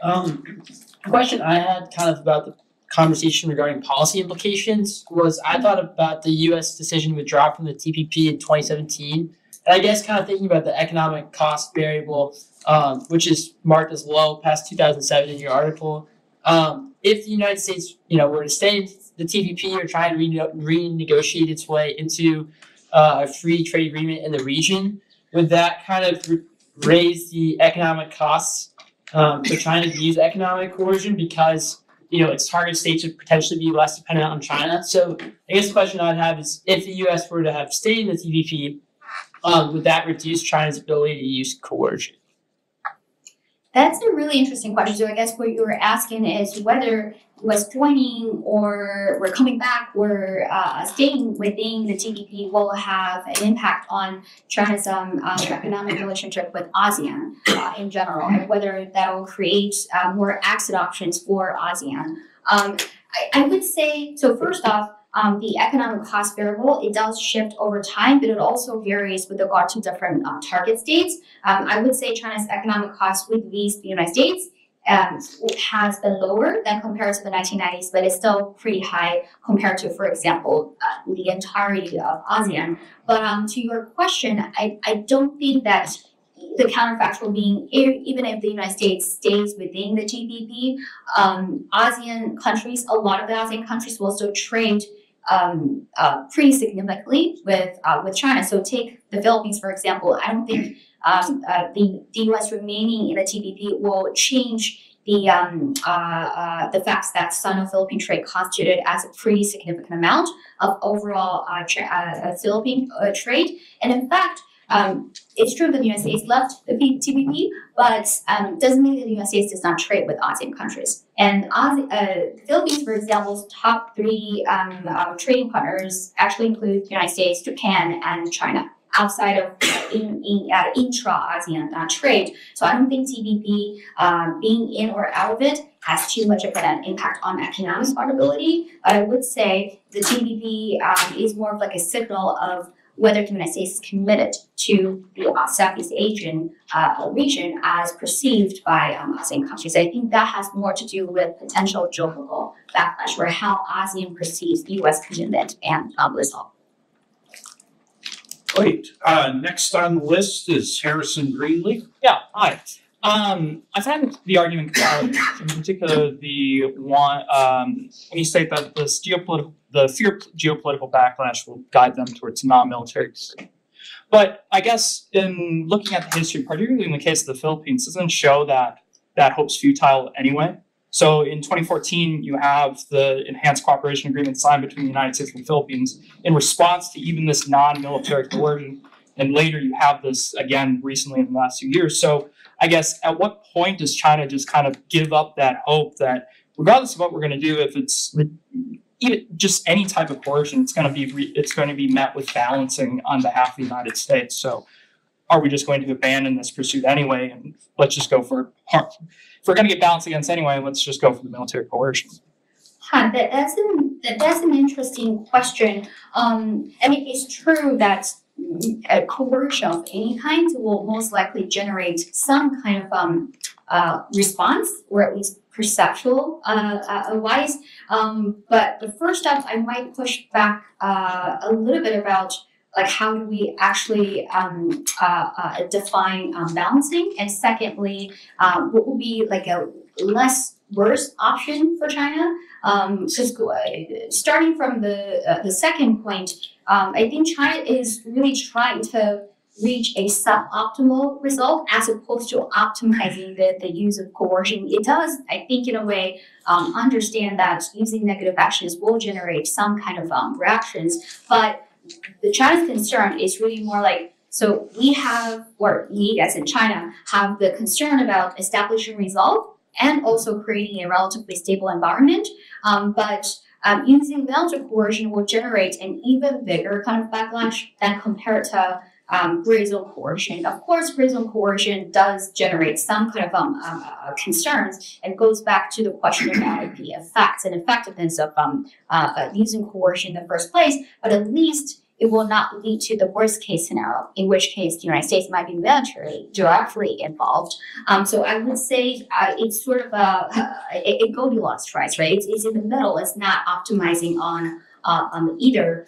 Question I had kind of about the conversation regarding policy implications was I thought about the U.S. decision to withdraw from the TPP in 2017. And I guess kind of thinking about the economic cost variable, which is marked as low past 2007 in your article. If the United States, were to stay in the TPP or try to renegotiate its way into a free trade agreement in the region, would that kind of raise the economic costs for China to use economic coercion because its target states would potentially be less dependent on China? So I guess the question I'd have is, if the U.S. were to have stayed in the TPP, would that reduce China's ability to use coercion? That's a really interesting question. So I guess what you were asking is whether US joining or we're coming back or staying within the TPP will have an impact on China's economic relationship with ASEAN in general, and whether that will create more exit options for ASEAN. I would say, so first off, the economic cost variable, it does shift over time, but it also varies with regard to different target states. I would say China's economic cost with the United States has been lower than compared to the 1990s, but it's still pretty high compared to, for example, the entirety of ASEAN. But to your question, I don't think that the counterfactual being, even if the United States stays within the TPP, ASEAN countries, a lot of the ASEAN countries will still trade pretty significantly with China. So take the Philippines, for example. I don't think the U.S. remaining in the TPP will change the facts that Sino-Philippine trade constituted as a pretty significant amount of overall Philippine trade. And in fact, it's true that the United States left the TPP, but doesn't mean that the United States does not trade with ASEAN countries. And the Philippines, for example's top three trading partners actually include the United States, Japan, and China, outside of intra-ASEAN trade. So I don't think TPP being in or out of it has too much of an impact on economic viability. But I would say the TPP is more of like a signal of whether the United States is committed to the Southeast Asian region as perceived by ASEAN countries. I think that has more to do with potential geopolitical backlash, or how ASEAN perceives the U.S. commitment and result. Great. Next on the list is Harrison Greenlee. Yeah, hi. I find the argument valid, in particular the one when you state that the fear of geopolitical backlash will guide them towards non-military. But I guess in looking at the history, particularly in the case of the Philippines, doesn't show that that hope's futile anyway. So in 2014, you have the enhanced cooperation agreement signed between the United States and the Philippines in response to even this non-military coercion. And later you have this again recently in the last few years. So I guess at what point does China just kind of give up that hope that regardless of what we're going to do, if it's even just any type of coercion, it's going to be met with balancing on behalf of the United States. So are we just going to abandon this pursuit anyway, and let's just go for harm? If we're going to get balance against anyway, let's just go for the military coercion. That's an interesting question. I mean, it's true that coercion of any kind will most likely generate some kind of response, or at least perceptual wise. But first up, I might push back a little bit about like how do we actually define balancing? And secondly, what would be like a less worse option for China? Because starting from the second point, I think China is really trying to reach a suboptimal result as opposed to optimizing the use of coercion. It does, I think, in a way, understand that using negative actions will generate some kind of reactions. But the China's concern is really more like, so we have, or we as in China, have the concern about establishing resolve and also creating a relatively stable environment. But using military coercion will generate an even bigger kind of backlash than compared to gray zone coercion. Of course, gray zone coercion does generate some kind of concerns, and goes back to the question about the effects and effectiveness of using coercion in the first place. But at least it will not lead to the worst case scenario, in which case the United States might be militarily directly involved. So I would say it's sort of a Goldilocks choice, right? It's in the middle. It's not optimizing on either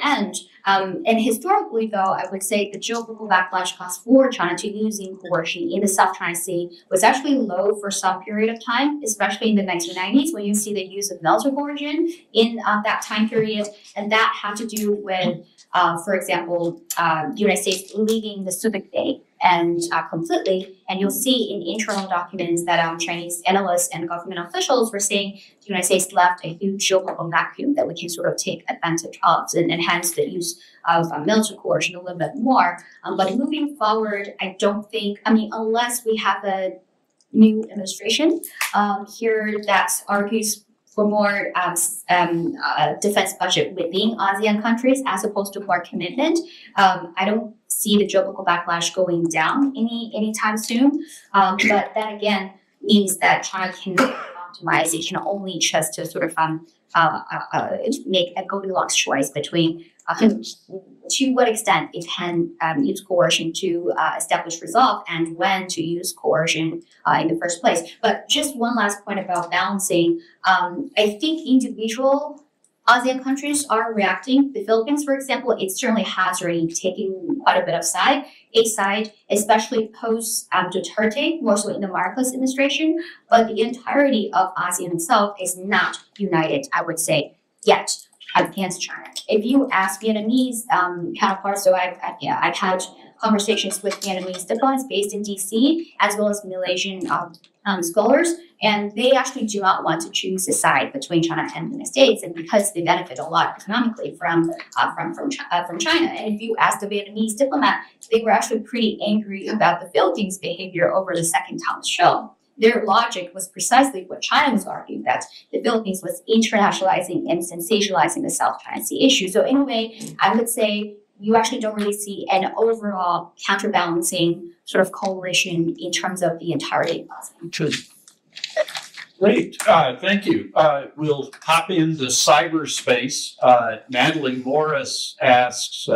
end. And historically, though, I would say the geopolitical backlash cost for China to using coercion in the South China Sea was actually low for some period of time, especially in the 1990s, when you see the use of military coercion in that time period. And that had to do with, for example, the United States leaving the Subic Bay and completely. And you'll see in internal documents that Chinese analysts and government officials were saying the United States left a huge geopolitical vacuum that we can sort of take advantage of, and hence the use of military coercion a little bit more. But moving forward, I don't think, I mean, unless we have a new administration here that argues for more defense budget within ASEAN countries as opposed to more commitment, I don't see the geopolitical backlash going down anytime soon. But that again means that China can optimize. It can only just to sort of make a Goldilocks choice between to what extent it can use coercion to establish resolve and when to use coercion in the first place. But just one last point about balancing. I think individual ASEAN countries are reacting. The Philippines, for example, it certainly has already taken quite a bit of a side, especially post Duterte, more so in the Marcos administration. But the entirety of ASEAN itself is not united, I would say, yet against China. If you ask Vietnamese counterparts, so I've had conversations with Vietnamese diplomats based in DC, as well as Malaysian scholars, and they actually do not want to choose a side between China and the United States, and because they benefit a lot economically from China. And if you ask the Vietnamese diplomat, they were actually pretty angry about the Philippines' behavior over the second Thomas show. Their logic was precisely what China was arguing, that the Philippines was internationalizing and sensationalizing the South China Sea issue. So in a way, I would say you actually don't really see an overall counterbalancing sort of coalition in terms of the entirety of ASEAN. Great, thank you. We'll hop into cyberspace. Natalie Morris asks,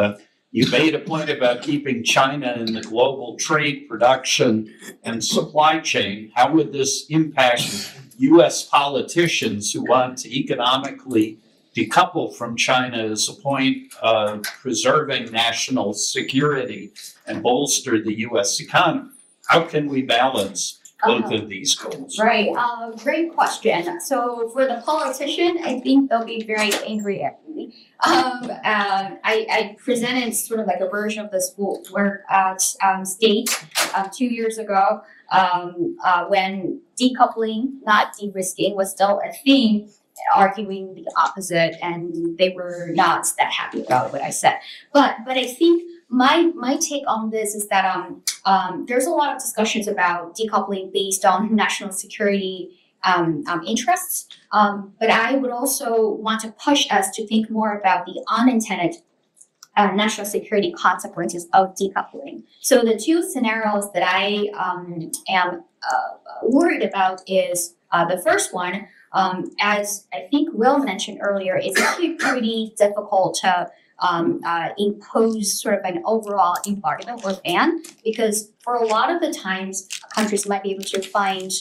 you made a point about keeping China in the global trade, production, and supply chain. How would this impact U.S. politicians who want to economically decouple from China as a point of preserving national security and bolster the U.S. economy? How can we balance both of these goals? Right, great question. So for the politician, I think they'll be very angry at me. I presented sort of like a version of this work at State 2 years ago when decoupling, not de-risking, was still a theme, arguing the opposite, and they were not that happy about what I said. But I think my take on this is that there's a lot of discussions about decoupling based on national security interests. But I would also want to push us to think more about the unintended national security consequences of decoupling. So the two scenarios that I am worried about is the first one, as I think Will mentioned earlier, it's actually pretty difficult to impose sort of an overall embargo or ban, because for a lot of the times, countries might be able to find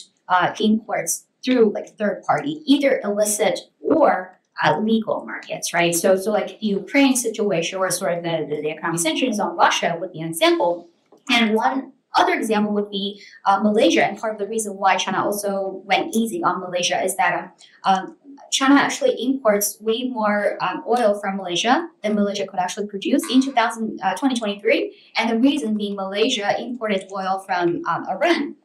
imports through like third party, either illicit or legal markets, right? So like the Ukraine situation or sort of the economic sanctions on Russia would be an example. And one other example would be Malaysia. And part of the reason why China also went easy on Malaysia is that China actually imports way more oil from Malaysia than Malaysia could actually produce in 2023. And the reason being Malaysia imported oil from Iran,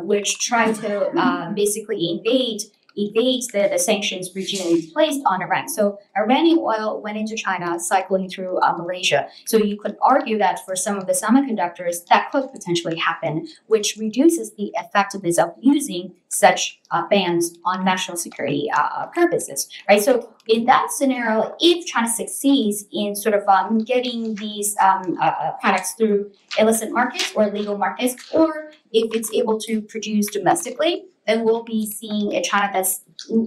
which tried to basically evade the sanctions regime placed on Iran. So Iranian oil went into China, cycling through Malaysia. So you could argue that for some of the semiconductors, that could potentially happen, which reduces the effectiveness of using such bans on national security purposes, right? So in that scenario, if China succeeds in sort of getting these products through illicit markets or legal markets, or if it's able to produce domestically, then we'll be seeing a China that's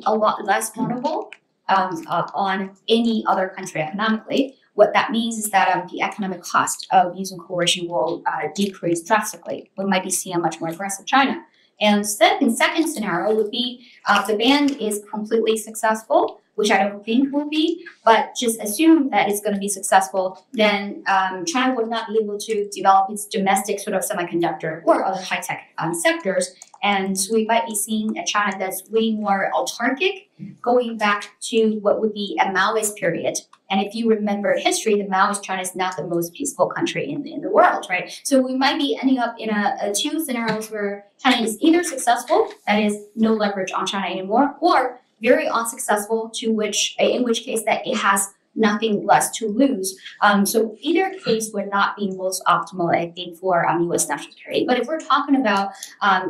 a lot less vulnerable on any other country economically. What that means is that the economic cost of using coercion will decrease drastically. We might be seeing a much more aggressive China. And second scenario would be the ban is completely successful, which I don't think will be, but just assume that it's going to be successful, then China would not be able to develop its domestic sort of semiconductor or other high-tech sectors. And we might be seeing a China that's way more autarkic, going back to what would be a Maoist period. And if you remember history, the Maoist China is not the most peaceful country in the world, right? So we might be ending up in a two scenarios where China is either successful, that is no leverage on China anymore, or very unsuccessful, in which case that it has nothing less to lose. So either case would not be most optimal, I think, for U.S. national security. But if we're talking about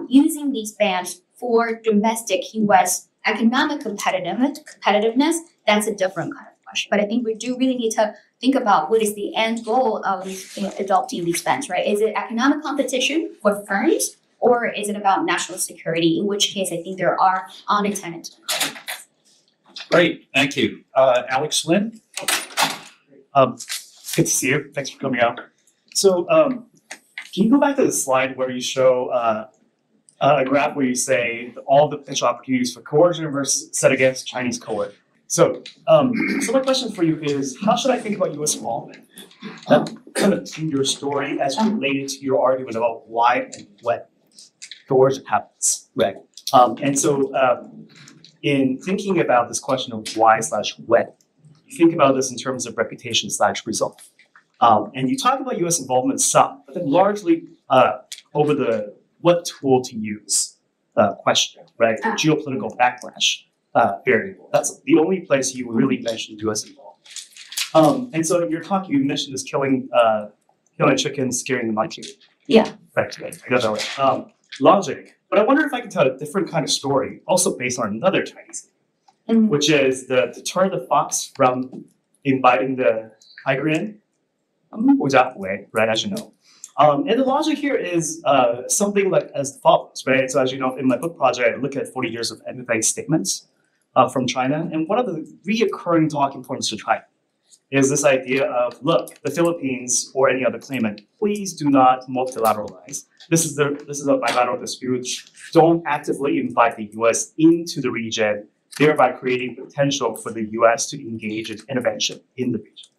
using these bans for domestic U.S. economic competitiveness, that's a different kind of question. But I think we do really need to think about what is the end goal of adopting these bans, right? Is it economic competition for firms, or is it about national security? In which case, I think there are unintended. Great, thank you. Alex Lin? Good to see you. Thanks for coming out. So can you go back to the slide where you show a graph where you say all the potential opportunities for coercion versus set against Chinese coercion? So my question for you is, how should I think about U.S. involvement kind of to your story as related to your argument about why and when coercion happens, right? And so in thinking about this question of why/when, you think about this in terms of reputation/result. And you talk about U.S. involvement some, but then largely over the what tool to use question, right? Geopolitical backlash variable. That's the only place you really mentioned U.S. involvement. And so in your talk, you mentioned this killing a chicken, scaring the monkey. Yeah. Right. I got that right. Logic. But I wonder if I can tell a different kind of story, also based on another Chinese, which is to turn the fox from inviting the tiger in, right, as you know. And the logic here is something like as follows, right? So as you know, in my book project, I look at 40 years of empathetic statements from China. And one of the reoccurring talking points to China is this idea of, look, the Philippines or any other claimant, please do not multilateralize. This is a bilateral dispute. Don't actively invite the U.S. into the region, thereby creating potential for the U.S. to engage in intervention in the region,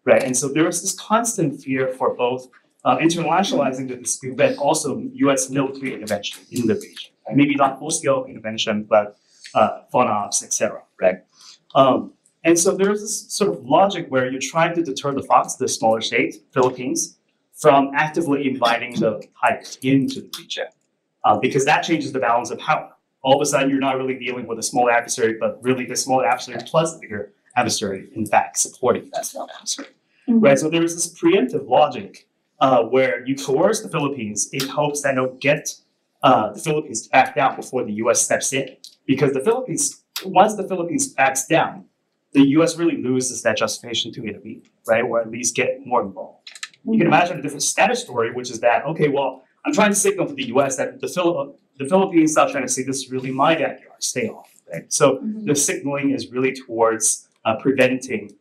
right? And so there is this constant fear for both internationalizing the dispute, but also U.S. military intervention in the region. Maybe not full-scale intervention, but fun ops, etc., right? And so there's this sort of logic where you're trying to deter the fox, the smaller state, Philippines, from actively inviting the tigers into the region, because that changes the balance of power. All of a sudden, you're not really dealing with a small adversary, but really the small adversary plus the bigger adversary, in fact, supporting that small adversary. Right? So there's this preemptive logic where you coerce the Philippines in hopes that it'll get the Philippines to back down before the U.S. steps in, because the Philippines, once the Philippines backs down, the U.S. really loses that justification to intervene, right, or at least get more involved. You can imagine a different status story, which is that, okay, well, I'm trying to signal to the U.S. that the Philippines South China Sea, this is really my backyard, stay off, right? So the signaling is really towards preventing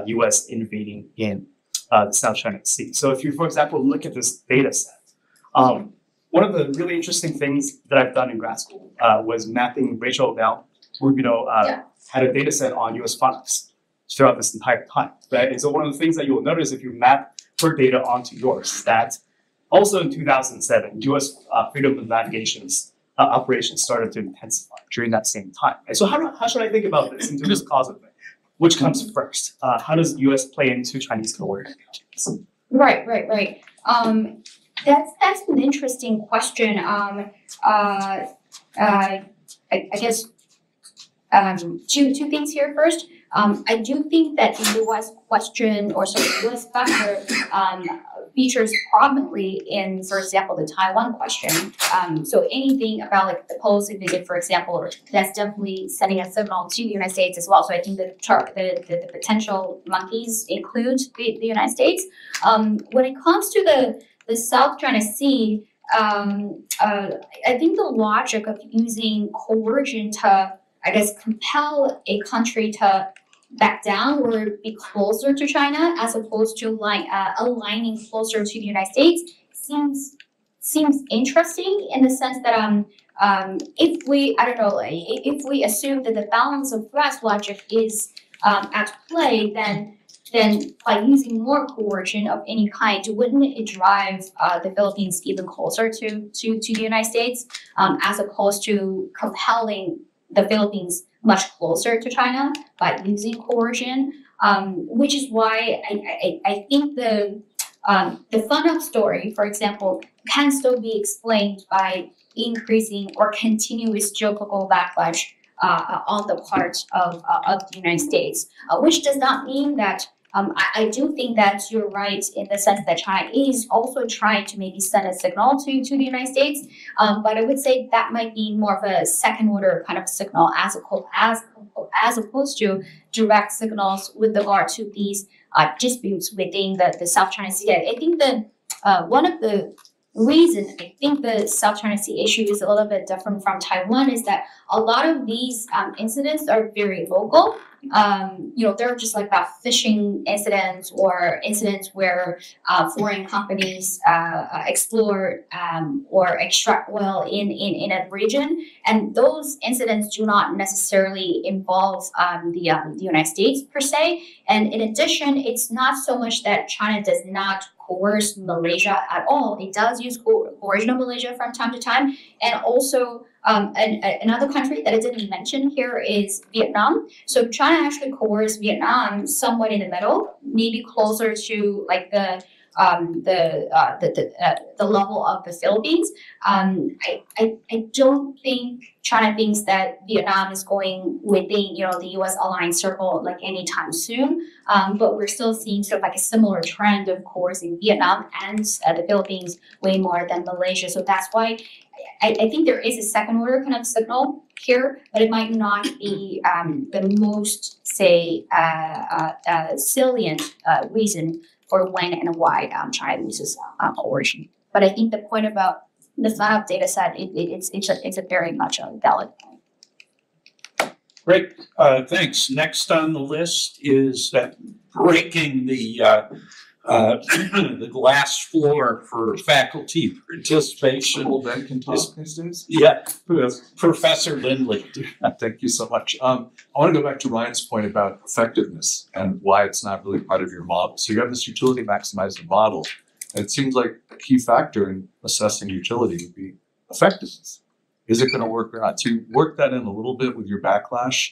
U.S. intervening in the South China Sea. So if you, for example, look at this data set, one of the really interesting things that I've done in grad school was mapping Rachel Bell who had a data set on US funds throughout this entire time, right? And so one of the things that you will notice if you map her data onto yours is that also in 2007, US freedom of navigation's operations started to intensify during that same time. And so how should I think about this in terms of cause and effect? Which comes first? How does US play into Chinese coercion? Right. That's an interesting question. I guess two things here. First, I do think that the U.S. question or sort of U.S. factor features prominently in, for example, the Taiwan question. So anything about like the policy visit, for example, that's definitely sending a signal to the United States as well. So I think the potential monkeys include the United States. When it comes to the South China Sea, I think the logic of using coercion to, I guess, compel a country to back down or be closer to China as opposed to aligning closer to the United States seems interesting in the sense that if we assume that the balance of threats logic is at play, then by using more coercion of any kind, wouldn't it drive the Philippines even closer to the United States as opposed to compelling the Philippines much closer to China by using coercion, which is why I think the FunUp story, for example, can still be explained by increasing or continuous geopolitical backlash on the part of the United States, which does not mean that I do think that you're right in the sense that China is also trying to maybe send a signal to the United States, but I would say that might be more of a second order kind of signal as opposed to direct signals with regard to these disputes within the South China Sea. I think one of the reason I think the South China Sea issue is a little bit different from Taiwan is that a lot of these incidents are very local. They're just like about fishing incidents or incidents where foreign companies explore or extract oil in a region, and those incidents do not necessarily involve the United States per se. And in addition, it's not so much that China does not coerce Malaysia at all. It does use coercion of Malaysia from time to time, and also another country that I didn't mention here is Vietnam. So China actually coerced Vietnam somewhat in the middle, maybe closer to like the level of the Philippines. I don't think China thinks that Vietnam is going within the U.S. aligned circle like anytime soon. But we're still seeing sort of like a similar trend of coercing Vietnam and the Philippines way more than Malaysia. So that's why I think there is a second order kind of signal here, but it might not be the most salient reason for when and why China uses coercion. But I think the point about the FunUp data set, it's a very much a valid point. Great, thanks. Next on the list is breaking the glass floor for faculty participation. Well, Ben can talk these days? Yeah, Professor Lindley. Thank you so much. I want to go back to Ryan's point about effectiveness and why it's not really part of your model. So you have this utility maximizing model. And it seems like a key factor in assessing utility would be effectiveness. Is it going to work or not? So you work that in a little bit with your backlash.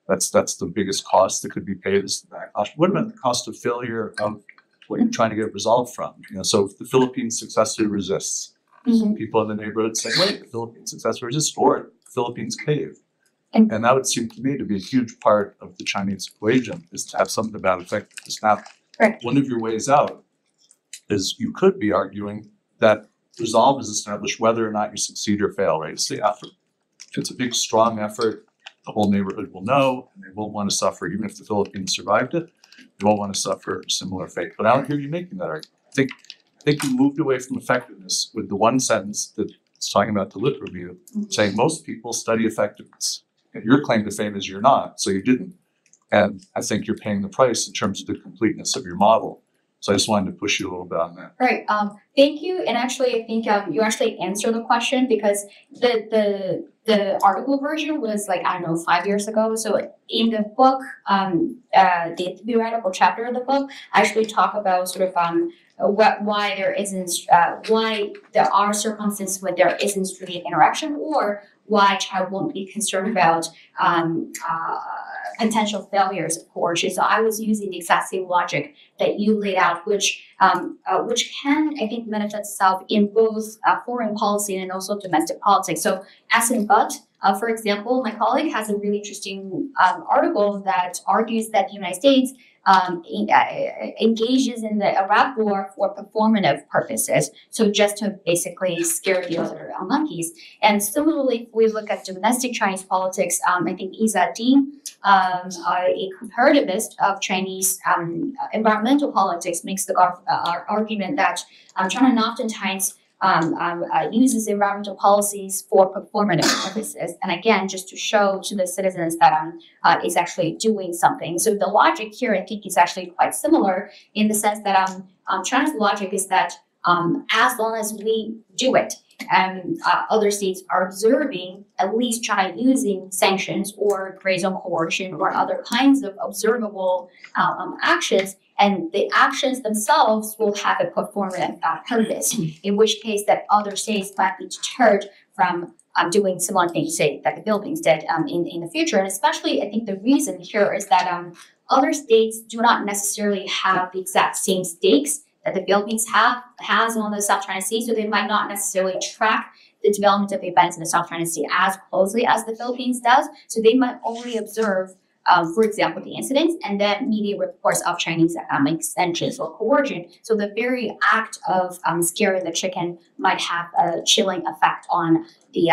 That's the biggest cost that could be paid is the backlash. What about the cost of failure of what you're trying to get resolved from? So if the Philippines successfully resists, people in the neighborhood say, wait, the Philippines successfully resists, or the Philippines cave. And that would seem to me to be a huge part of the Chinese equation, is to have something about effectiveness. Now, one of your ways out is you could be arguing that resolve is established whether or not you succeed or fail, right? It's the effort. If it's a big, strong effort, the whole neighborhood will know, and they won't want to suffer. Even if the Philippines survived it, they won't want to suffer a similar fate. But I don't hear you making that argument. I think you moved away from effectiveness with the one sentence that's talking about the lit review, saying most people study effectiveness. And your claim to fame is you're not, so you didn't. And I think you're paying the price in terms of the completeness of your model. So I just wanted to push you a little bit on that. Right. Thank you. And actually, I think you actually answered the question because the the article version was like, I don't know, 5 years ago. So in the book, the theoretical chapter of the book actually talk about sort of why there isn't, why there are circumstances where there isn't really an interaction, or why child won't be concerned about potential failures of coercion. So I was using the exact same logic that you laid out, which can, I think, manifest itself in both foreign policy and also domestic politics. So as in but, for example, my colleague has a really interesting article that argues that the United States engages in the Iraq War for performative purposes. So just to basically scare the other monkeys. And similarly, if we look at domestic Chinese politics, I think Isa Dean, a comparativist of Chinese environmental politics, makes the argument that China oftentimes uses environmental policies for performative purposes. And again, just to show to the citizens that it's actually doing something. So the logic here, I think, is actually quite similar in the sense that China's logic is that as long as we do it, and other states are observing, at least China using sanctions or gray zone coercion or other kinds of observable actions, and the actions themselves will have a performative purpose, in which case that other states might be deterred from doing similar things, say, that the Philippines did in the future. And especially, I think the reason here is that other states do not necessarily have the exact same stakes that the Philippines has on the South China Sea, so they might not necessarily track the development of events in the South China Sea as closely as the Philippines does. So they might only observe, for example, the incidents and then media reports of Chinese economic sanctions or coercion. So the very act of scaring the chicken might have a chilling effect on the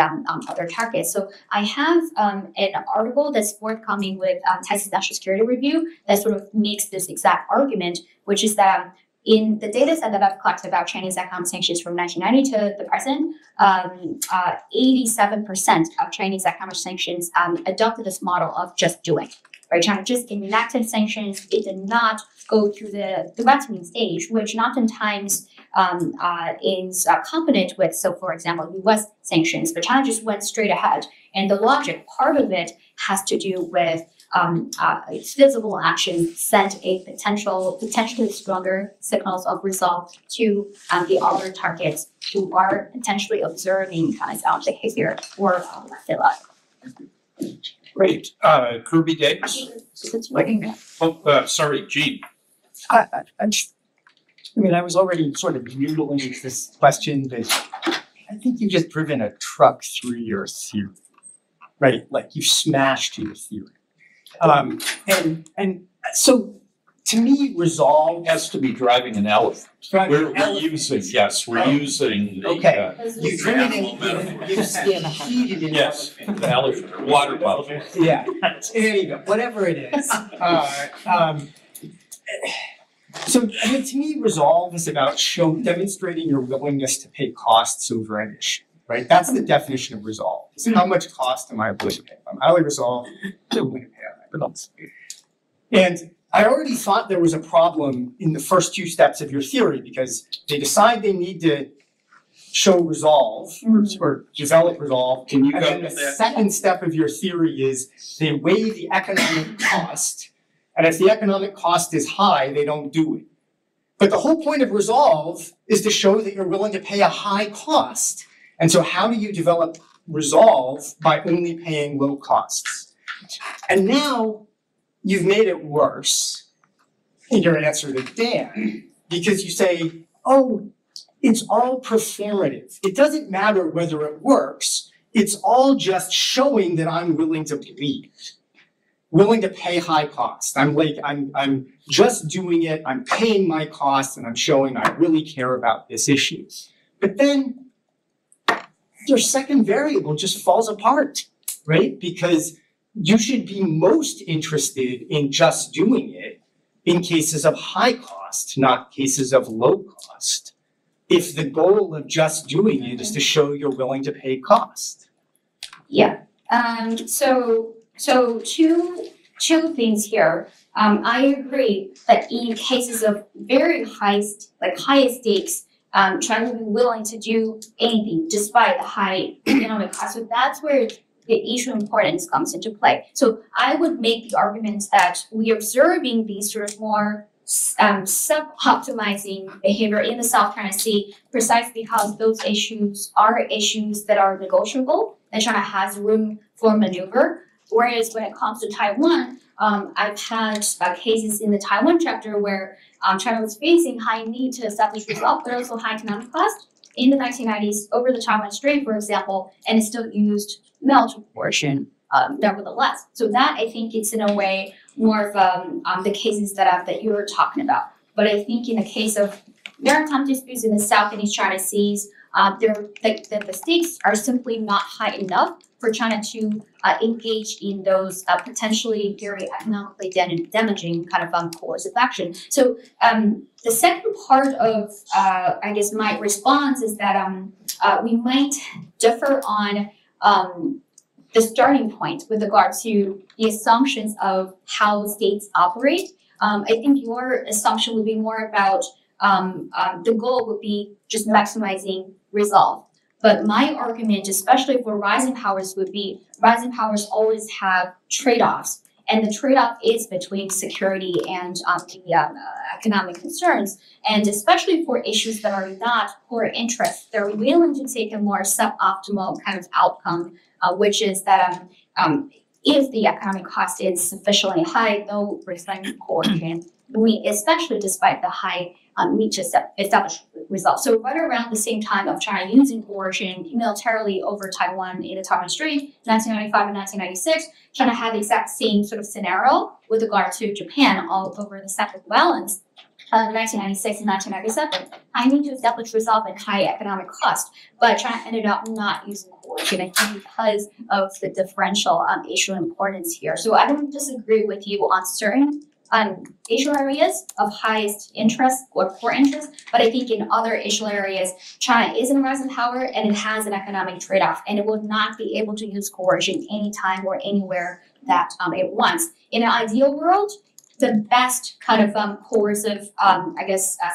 other targets. So I have an article that's forthcoming with Texas National Security Review that sort of makes this exact argument, which is that in the data set that I've collected about Chinese economic sanctions from 1990 to the present, 87% of Chinese economic sanctions adopted this model of just doing. Right? China just enacted sanctions. It did not go through the threatening stage, which oftentimes is accompanied with, so for example, U.S. sanctions, but China just went straight ahead. And the logic, part of it has to do with physical action sent a potentially stronger signals of resolve to the other targets who are potentially observing kind of behavior or fill up. Great. Kirby Davis? Sorry, Gene. I was already sort of noodling this question, but I think you've just driven a truck through your theory, right? Like you smashed your theory. And so to me, resolve has to be driving an elephant. We're using the okay. You driven in, you heated in yes, the elephant, water bottle. Yeah, there you go. Whatever it is. So to me, resolve is about demonstrating your willingness to pay costs over an issue. Right? That's the definition of resolve. It's how much cost am I willing to pay? If I'm highly resolved, I'm willing to pay on my bills. And I already thought there was a problem in the first two steps of your theory because they decide they need to show resolve or develop resolve. Can you and go then the second step of your theory is they weigh the economic cost. And if the economic cost is high, they don't do it. But the whole point of resolve is to show that you're willing to pay a high cost. And so how do you develop resolve by only paying low costs? And now you've made it worse in your answer to Dan, because you say, oh, it's all performative. It doesn't matter whether it works. It's all just showing that I'm willing to bleed, willing to pay high costs. I'm just doing it. I'm paying my costs and I'm showing I really care about this issue. But then your second variable just falls apart, right? Because you should be most interested in just doing it in cases of high cost, not cases of low cost, if the goal of just doing it is to show you're willing to pay cost. Yeah. So two things here. I agree that in cases of very high stakes China will be willing to do anything despite the high economic cost. So that's where the issue of importance comes into play. So I would make the argument that we are observing these sort of more sub-optimizing behavior in the South China Sea precisely because those issues are issues that are negotiable and China has room for maneuver. Whereas when it comes to Taiwan, I've had cases in the Taiwan chapter where China was facing high need to establish resolve, but also high economic cost in the 1990s over the Taiwan Strait, for example, and it still used military coercion nevertheless. So that, I think, it's in a way more of the cases that you were talking about. But I think in the case of maritime disputes in the South and East China Seas, the stakes are simply not high enough for China to engage in those potentially very economically damaging kind of coercive action. So the second part of, I guess, my response is that we might differ on the starting point with regard to the assumptions of how states operate. I think your assumption would be more about the goal would be just maximizing resolve. But my argument, especially for rising powers, would be rising powers always have trade-offs. And the trade-off is between security and the economic concerns. And especially for issues that are not core interests, they're willing to take a more suboptimal kind of outcome, which is that if the economic cost is sufficiently high, they'll refrain coercion, especially despite the high need to establish results. So right around the same time of China using coercion militarily over Taiwan in the Taiwan Strait, 1995 and 1996, China had the exact same sort of scenario with regard to Japan all over the Central Balance. 1996 and 1997, I need to establish resolve at high economic cost, but China ended up not using coercion, I think, because of the differential issue importance here. So I don't disagree with you on certain issue areas of highest interest or core interest, but I think in other issue areas, China is in a rising power and it has an economic trade-off, and it will not be able to use coercion anytime or anywhere that it wants. In an ideal world, the best kind of coercive,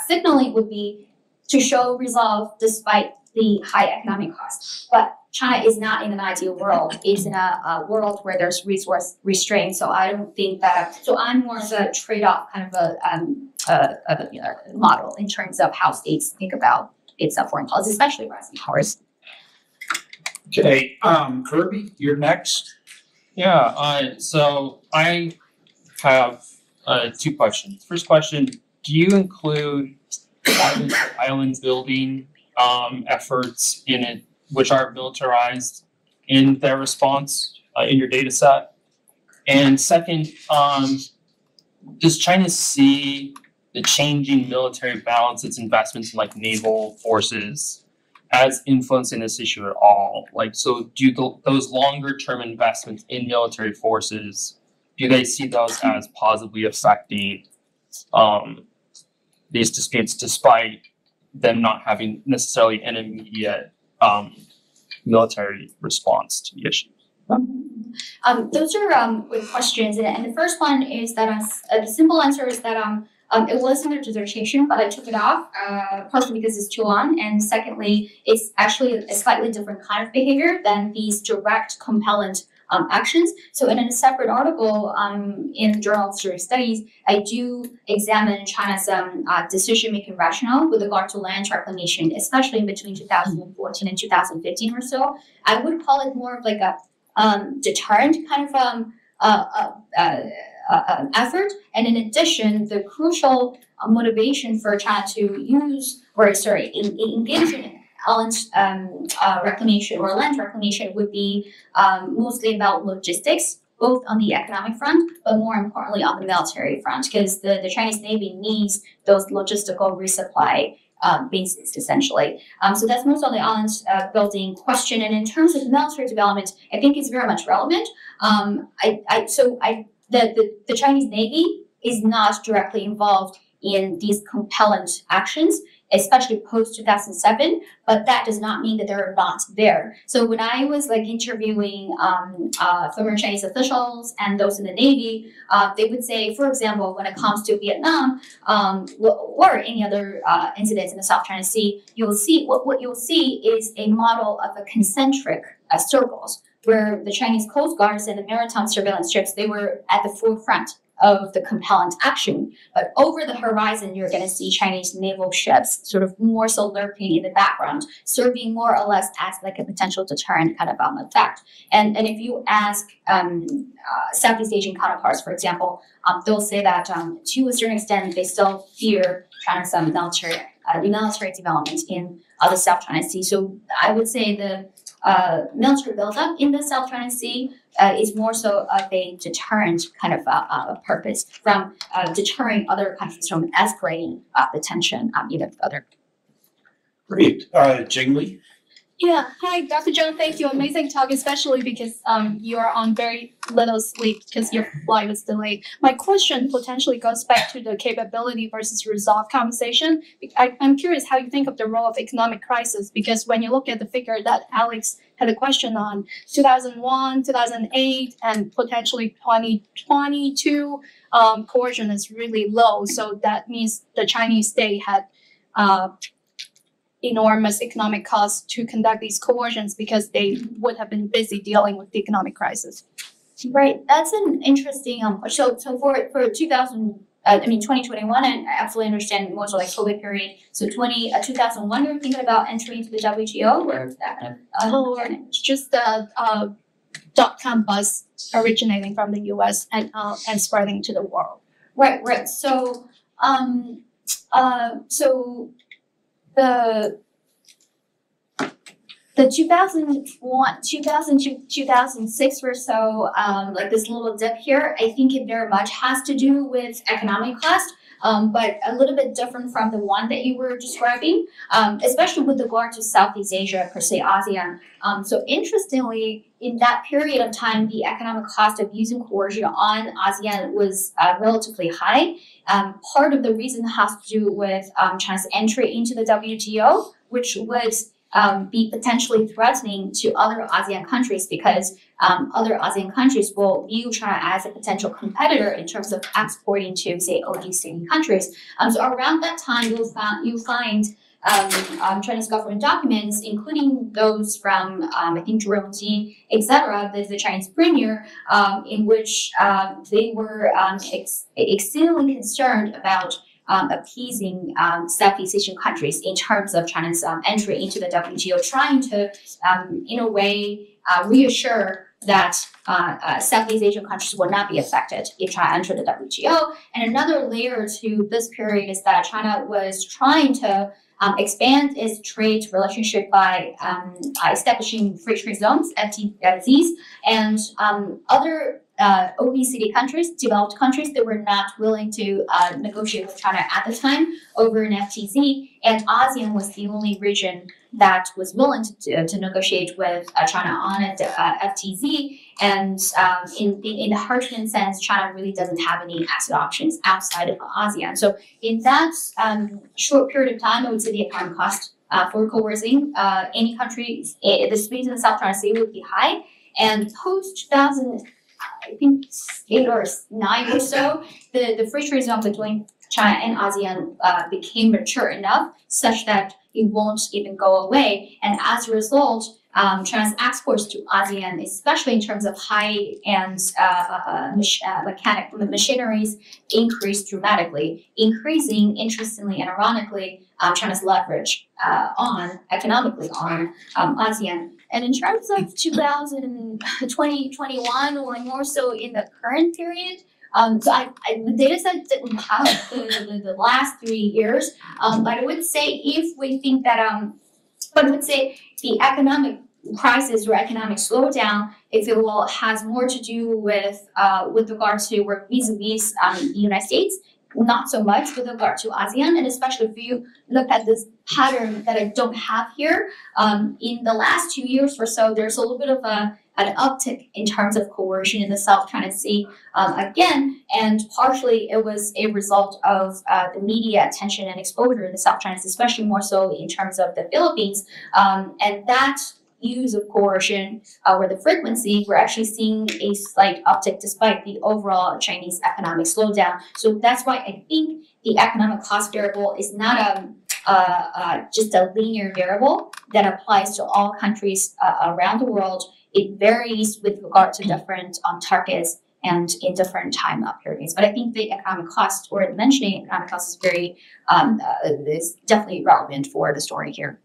signaling would be to show resolve despite the high economic cost. But China is not in an ideal world. It's in a world where there's resource restraint. So I don't think that. So I'm more of a trade-off kind of a model in terms of how states think about its foreign policy, especially rising powers. Okay, Kirby, you're next. Yeah. So I have two questions. First question: do you include island building efforts in it, which are militarized, in their response in your data set? And second, does China see the changing military balance, its investments in like naval forces, as influencing this issue at all? Like, so do those longer term investments in military forces, do they see those as positively affecting these disputes, despite them not having necessarily an immediate military response to the issue? Those are good questions, and the first one is that the simple answer is that it wasn't a dissertation, but I took it off partially because it's too long, and secondly, it's actually a slightly different kind of behavior than these direct compellent actions. So in a separate article in the Journal of Strategic Studies, I do examine China's decision-making rationale with regard to land reclamation, especially in between 2014 and 2015 or so. I would call it more of like a deterrent kind of effort. And in addition, the crucial motivation for China to use, engage in island reclamation or land reclamation would be mostly about logistics, both on the economic front, but more importantly on the military front, because the Chinese Navy needs those logistical resupply bases, essentially. So that's most on the island building question. And in terms of military development, I think it's very much relevant. The Chinese Navy is not directly involved in these compellent actions. especially post 2007. But that does not mean that they're not there. So when I was like interviewing former Chinese officials and those in the Navy, they would say, for example, when it comes to Vietnam or any other incidents in the South China Sea, you'll see what you'll see is a model of a concentric circles, where the Chinese Coast Guards and the maritime surveillance ships, they were at the forefront of the compelling action. But over the horizon, you're going to see Chinese naval ships sort of more so lurking in the background, serving more or less as like a potential deterrent kind of effect. And if you ask Southeast Asian counterparts, for example, they'll say that to a certain extent, they still fear China's military development in the South China Sea. So I would say the military buildup in the South China Sea is more so of a deterrent kind of purpose from deterring other countries from escalating the tension either further. Great. Jingli? Yeah, hi, Dr. Zhang. Thank you. Amazing talk, especially because you are on very little sleep because your flight was delayed. My question potentially goes back to the capability versus resolve conversation. I'm curious how you think of the role of economic crisis, because when you look at the figure that Alex had a question on, 2001, 2008, and potentially 2022, coercion is really low. So that means the Chinese state had enormous economic costs to conduct these coercions because they would have been busy dealing with the economic crisis. Right, that's an interesting so for 2021, and I absolutely understand most of like COVID period. So 2001, you're thinking about entering into the WTO, or that? Or just the .com buzz originating from the U.S. and spreading to the world. Right. So the 2001, 2002, 2006 or so, like this little dip here, I think it very much has to do with economic cost, but a little bit different from the one that you were describing, especially with regard to Southeast Asia, per se ASEAN. So interestingly, in that period of time, the economic cost of using coercion on ASEAN was relatively high. Part of the reason has to do with China's entry into the WTO, which would be potentially threatening to other ASEAN countries, because other ASEAN countries will view China as a potential competitor in terms of exporting to, say, OECD countries. So around that time, you'll find Chinese government documents, including those from, I think, Jerome Ji, etc., the Chinese premier, in which they were exceedingly concerned about appeasing Southeast Asian countries in terms of China's entry into the WTO, trying to, in a way, reassure that Southeast Asian countries will not be affected if China entered the WTO. And another layer to this period is that China was trying to expand its trade relationship by establishing free trade zones, FTZs, and other OECD countries, developed countries, that were not willing to negotiate with China at the time over an FTZ, and ASEAN was the only region that was willing to negotiate with China on a FTZ. And in the Hartian sense, China really doesn't have any exit options outside of ASEAN. So in that short period of time, I would say the economic cost for coercing any country, the speeds in the South China Sea would be high. And post 2000, I think 8 or 9 or so, the free trade zone between China and ASEAN became mature enough such that it won't even go away. And as a result, China's exports to ASEAN, especially in terms of high-end machineries, increased dramatically, increasing, interestingly and ironically, China's leverage economically on ASEAN. And in terms of 2021, or more so in the current period, so the data set that we have the last 3 years, but I would say if we think that, but I would say the economic crisis or economic slowdown, if it will, has more to do with regard to work vis-a-vis the United States not so much with regard to ASEAN, and especially if you look at this pattern that I don't have here, in the last 2 years or so, there's a little bit of an uptick in terms of coercion in the South China Sea again, and partially it was a result of the media attention and exposure in the South China Sea, especially more so in terms of the Philippines, and that use of coercion or the frequency, we're actually seeing a slight uptick despite the overall Chinese economic slowdown. So that's why I think the economic cost variable is not just a linear variable that applies to all countries around the world. It varies with regard to different targets and in different time periods. But I think the economic cost, or mentioning economic cost, is very is definitely relevant for the story here.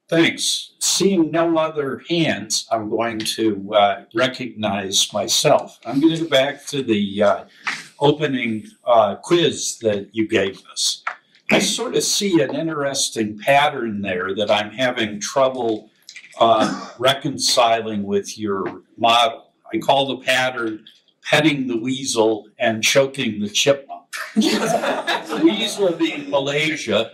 Thanks. Seeing no other hands, I'm going to recognize myself. I'm going to go back to the opening quiz that you gave us. I sort of see an interesting pattern there that I'm having trouble reconciling with your model. I call the pattern petting the weasel and choking the chipmunk. The weasel being Malaysia,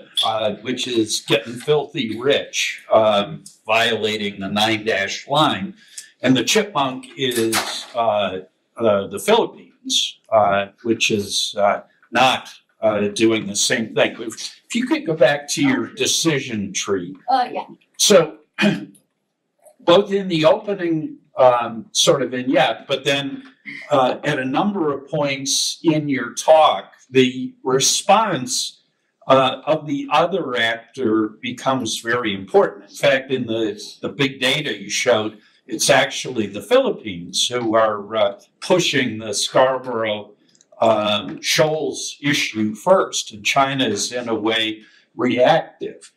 which is getting filthy rich, violating the 9-dash line. And the chipmunk is the Philippines, which is not doing the same thing. If you could go back to your decision tree. Yeah. So both in the opening sort of vignette, but then at a number of points in your talk, the response of the other actor becomes very important. In fact, in the big data you showed, it's actually the Philippines who are pushing the Scarborough Shoals issue first, and China is in a way reactive.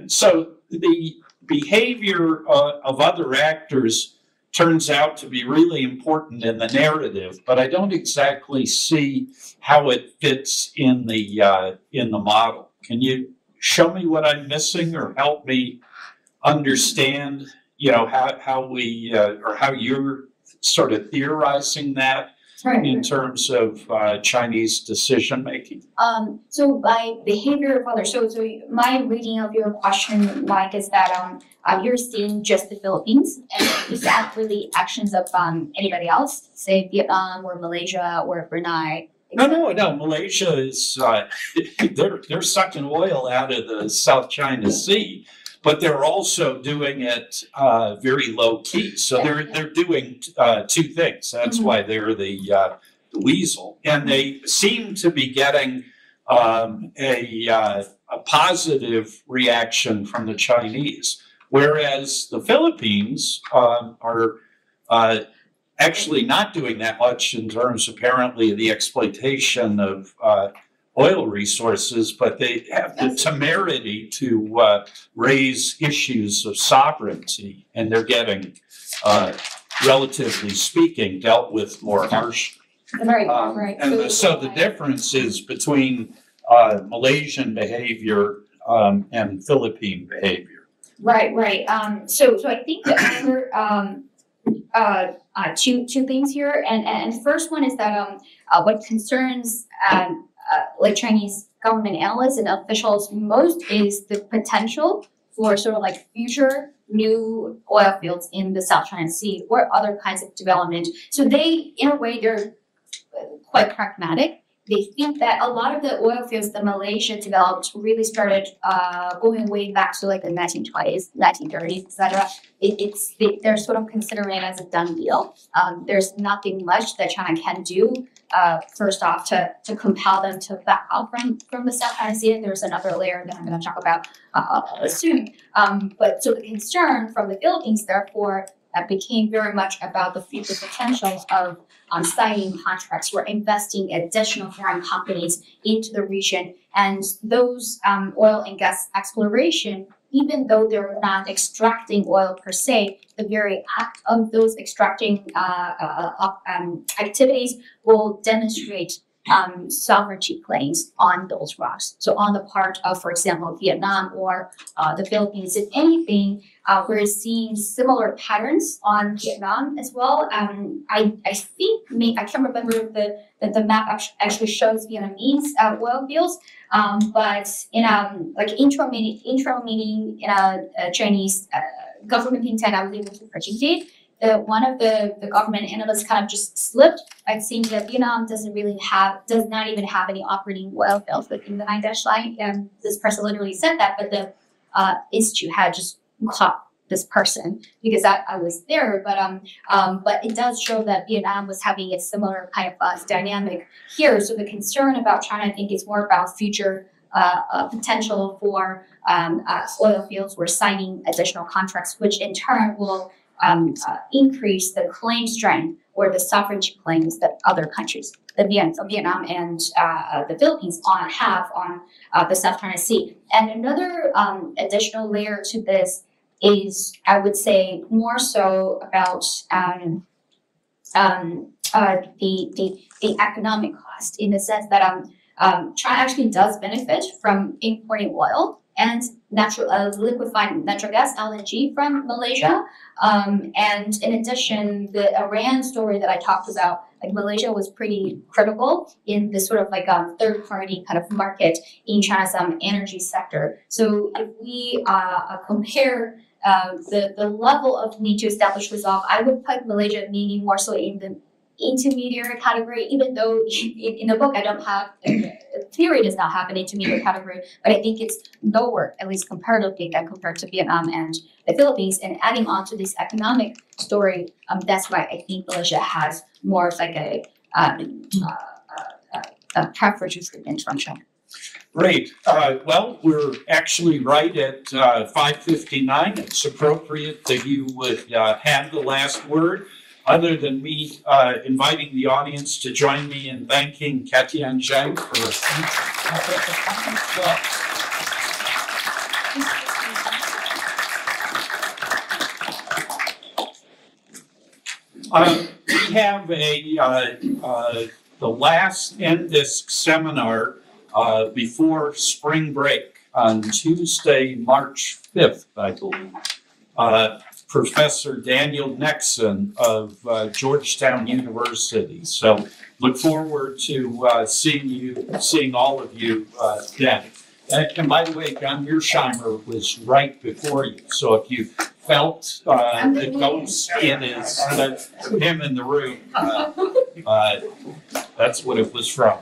So the behavior of other actors turns out to be really important in the narrative, but I don't exactly see how it fits in the model. Can you show me what I'm missing, or help me understand, how we or how you're sort of theorizing that in terms of Chinese decision making? So by behavior of others, so my reading of your question, Mike, is that you're seeing just the Philippines, and is that really actions of anybody else, say Vietnam or Malaysia or Brunei? No. Malaysia is they're sucking oil out of the South China Sea, but they're also doing it very low key. So they're doing two things. That's why they're the weasel, and they seem to be getting a positive reaction from the Chinese, whereas the Philippines are actually not doing that much in terms, apparently, of the exploitation of oil resources, but they have the temerity to raise issues of sovereignty, and they're getting, relatively speaking, dealt with more harshly. Right. And so the difference is between Malaysian behavior and Philippine behavior. Right. So I think that there are two things here, and the first one is that what concerns like Chinese government analysts and officials most is the potential for sort of like future new oil fields in the South China Sea or other kinds of development. So they, in a way, they're quite pragmatic. They think that a lot of the oil fields that Malaysia developed really started going way back to like the 1920s, 1930s, etc. They're sort of considering it as a done deal. There's nothing much that China can do. First off, to compel them to back out from the South China Sea. There's another layer that I'm going to talk about soon. But so the concern from the Philippines, therefore, became very much about the future potentials of signing contracts or investing additional foreign companies into the region. And those oil and gas exploration, even though they're not extracting oil per se, the very act of those extracting activities will demonstrate sovereignty claims on those rocks. So on the part of, for example, Vietnam or the Philippines, if anything, we're seeing similar patterns on Vietnam as well. I think, I can't remember that the map actually shows Vietnamese oil fields, but in like intro meeting in a Chinese government think tank, I was able to participate. One of the government analysts kind of just slipped. It seems that Vietnam does not even have any operating oil fields within the 9-dash line. And this person literally said that, but the institute had just caught this person because I was there. But it does show that Vietnam was having a similar kind of dynamic here. So the concern about China, I think, is more about future potential for oil fields. We're signing additional contracts, which in turn will increase the claim strength or the sovereignty claims that other countries, Vietnam and the Philippines, have on the South China Sea. And another additional layer to this is, I would say, more so about the economic cost, in the sense that China actually does benefit from importing oil and liquefied natural gas, LNG, from Malaysia. And in addition, the Iran story that I talked about, like Malaysia was pretty critical in this sort of like third-party kind of market in China's energy sector. So if we compare the level of need to establish resolve, I would put Malaysia meaning more so in the intermediary category, even though in the book I don't have, theory does not have an intermediate category, but I think it's lower, at least comparatively, than compared to Vietnam and the Philippines. And adding on to this economic story, that's why I think Malaysia has more of like a preference treatment from China. Great. Well, we're actually right at 5:59. It's appropriate that you would have the last word. Other than me inviting the audience to join me in thanking Ketian Zhang for we have the last NDISC seminar before spring break on Tuesday, March 5th, I believe. Professor Daniel Nexon of Georgetown University. So look forward to seeing all of you then. And by the way, John Mearsheimer was right before you. So if you felt the ghost in him in the room, that's what it was from.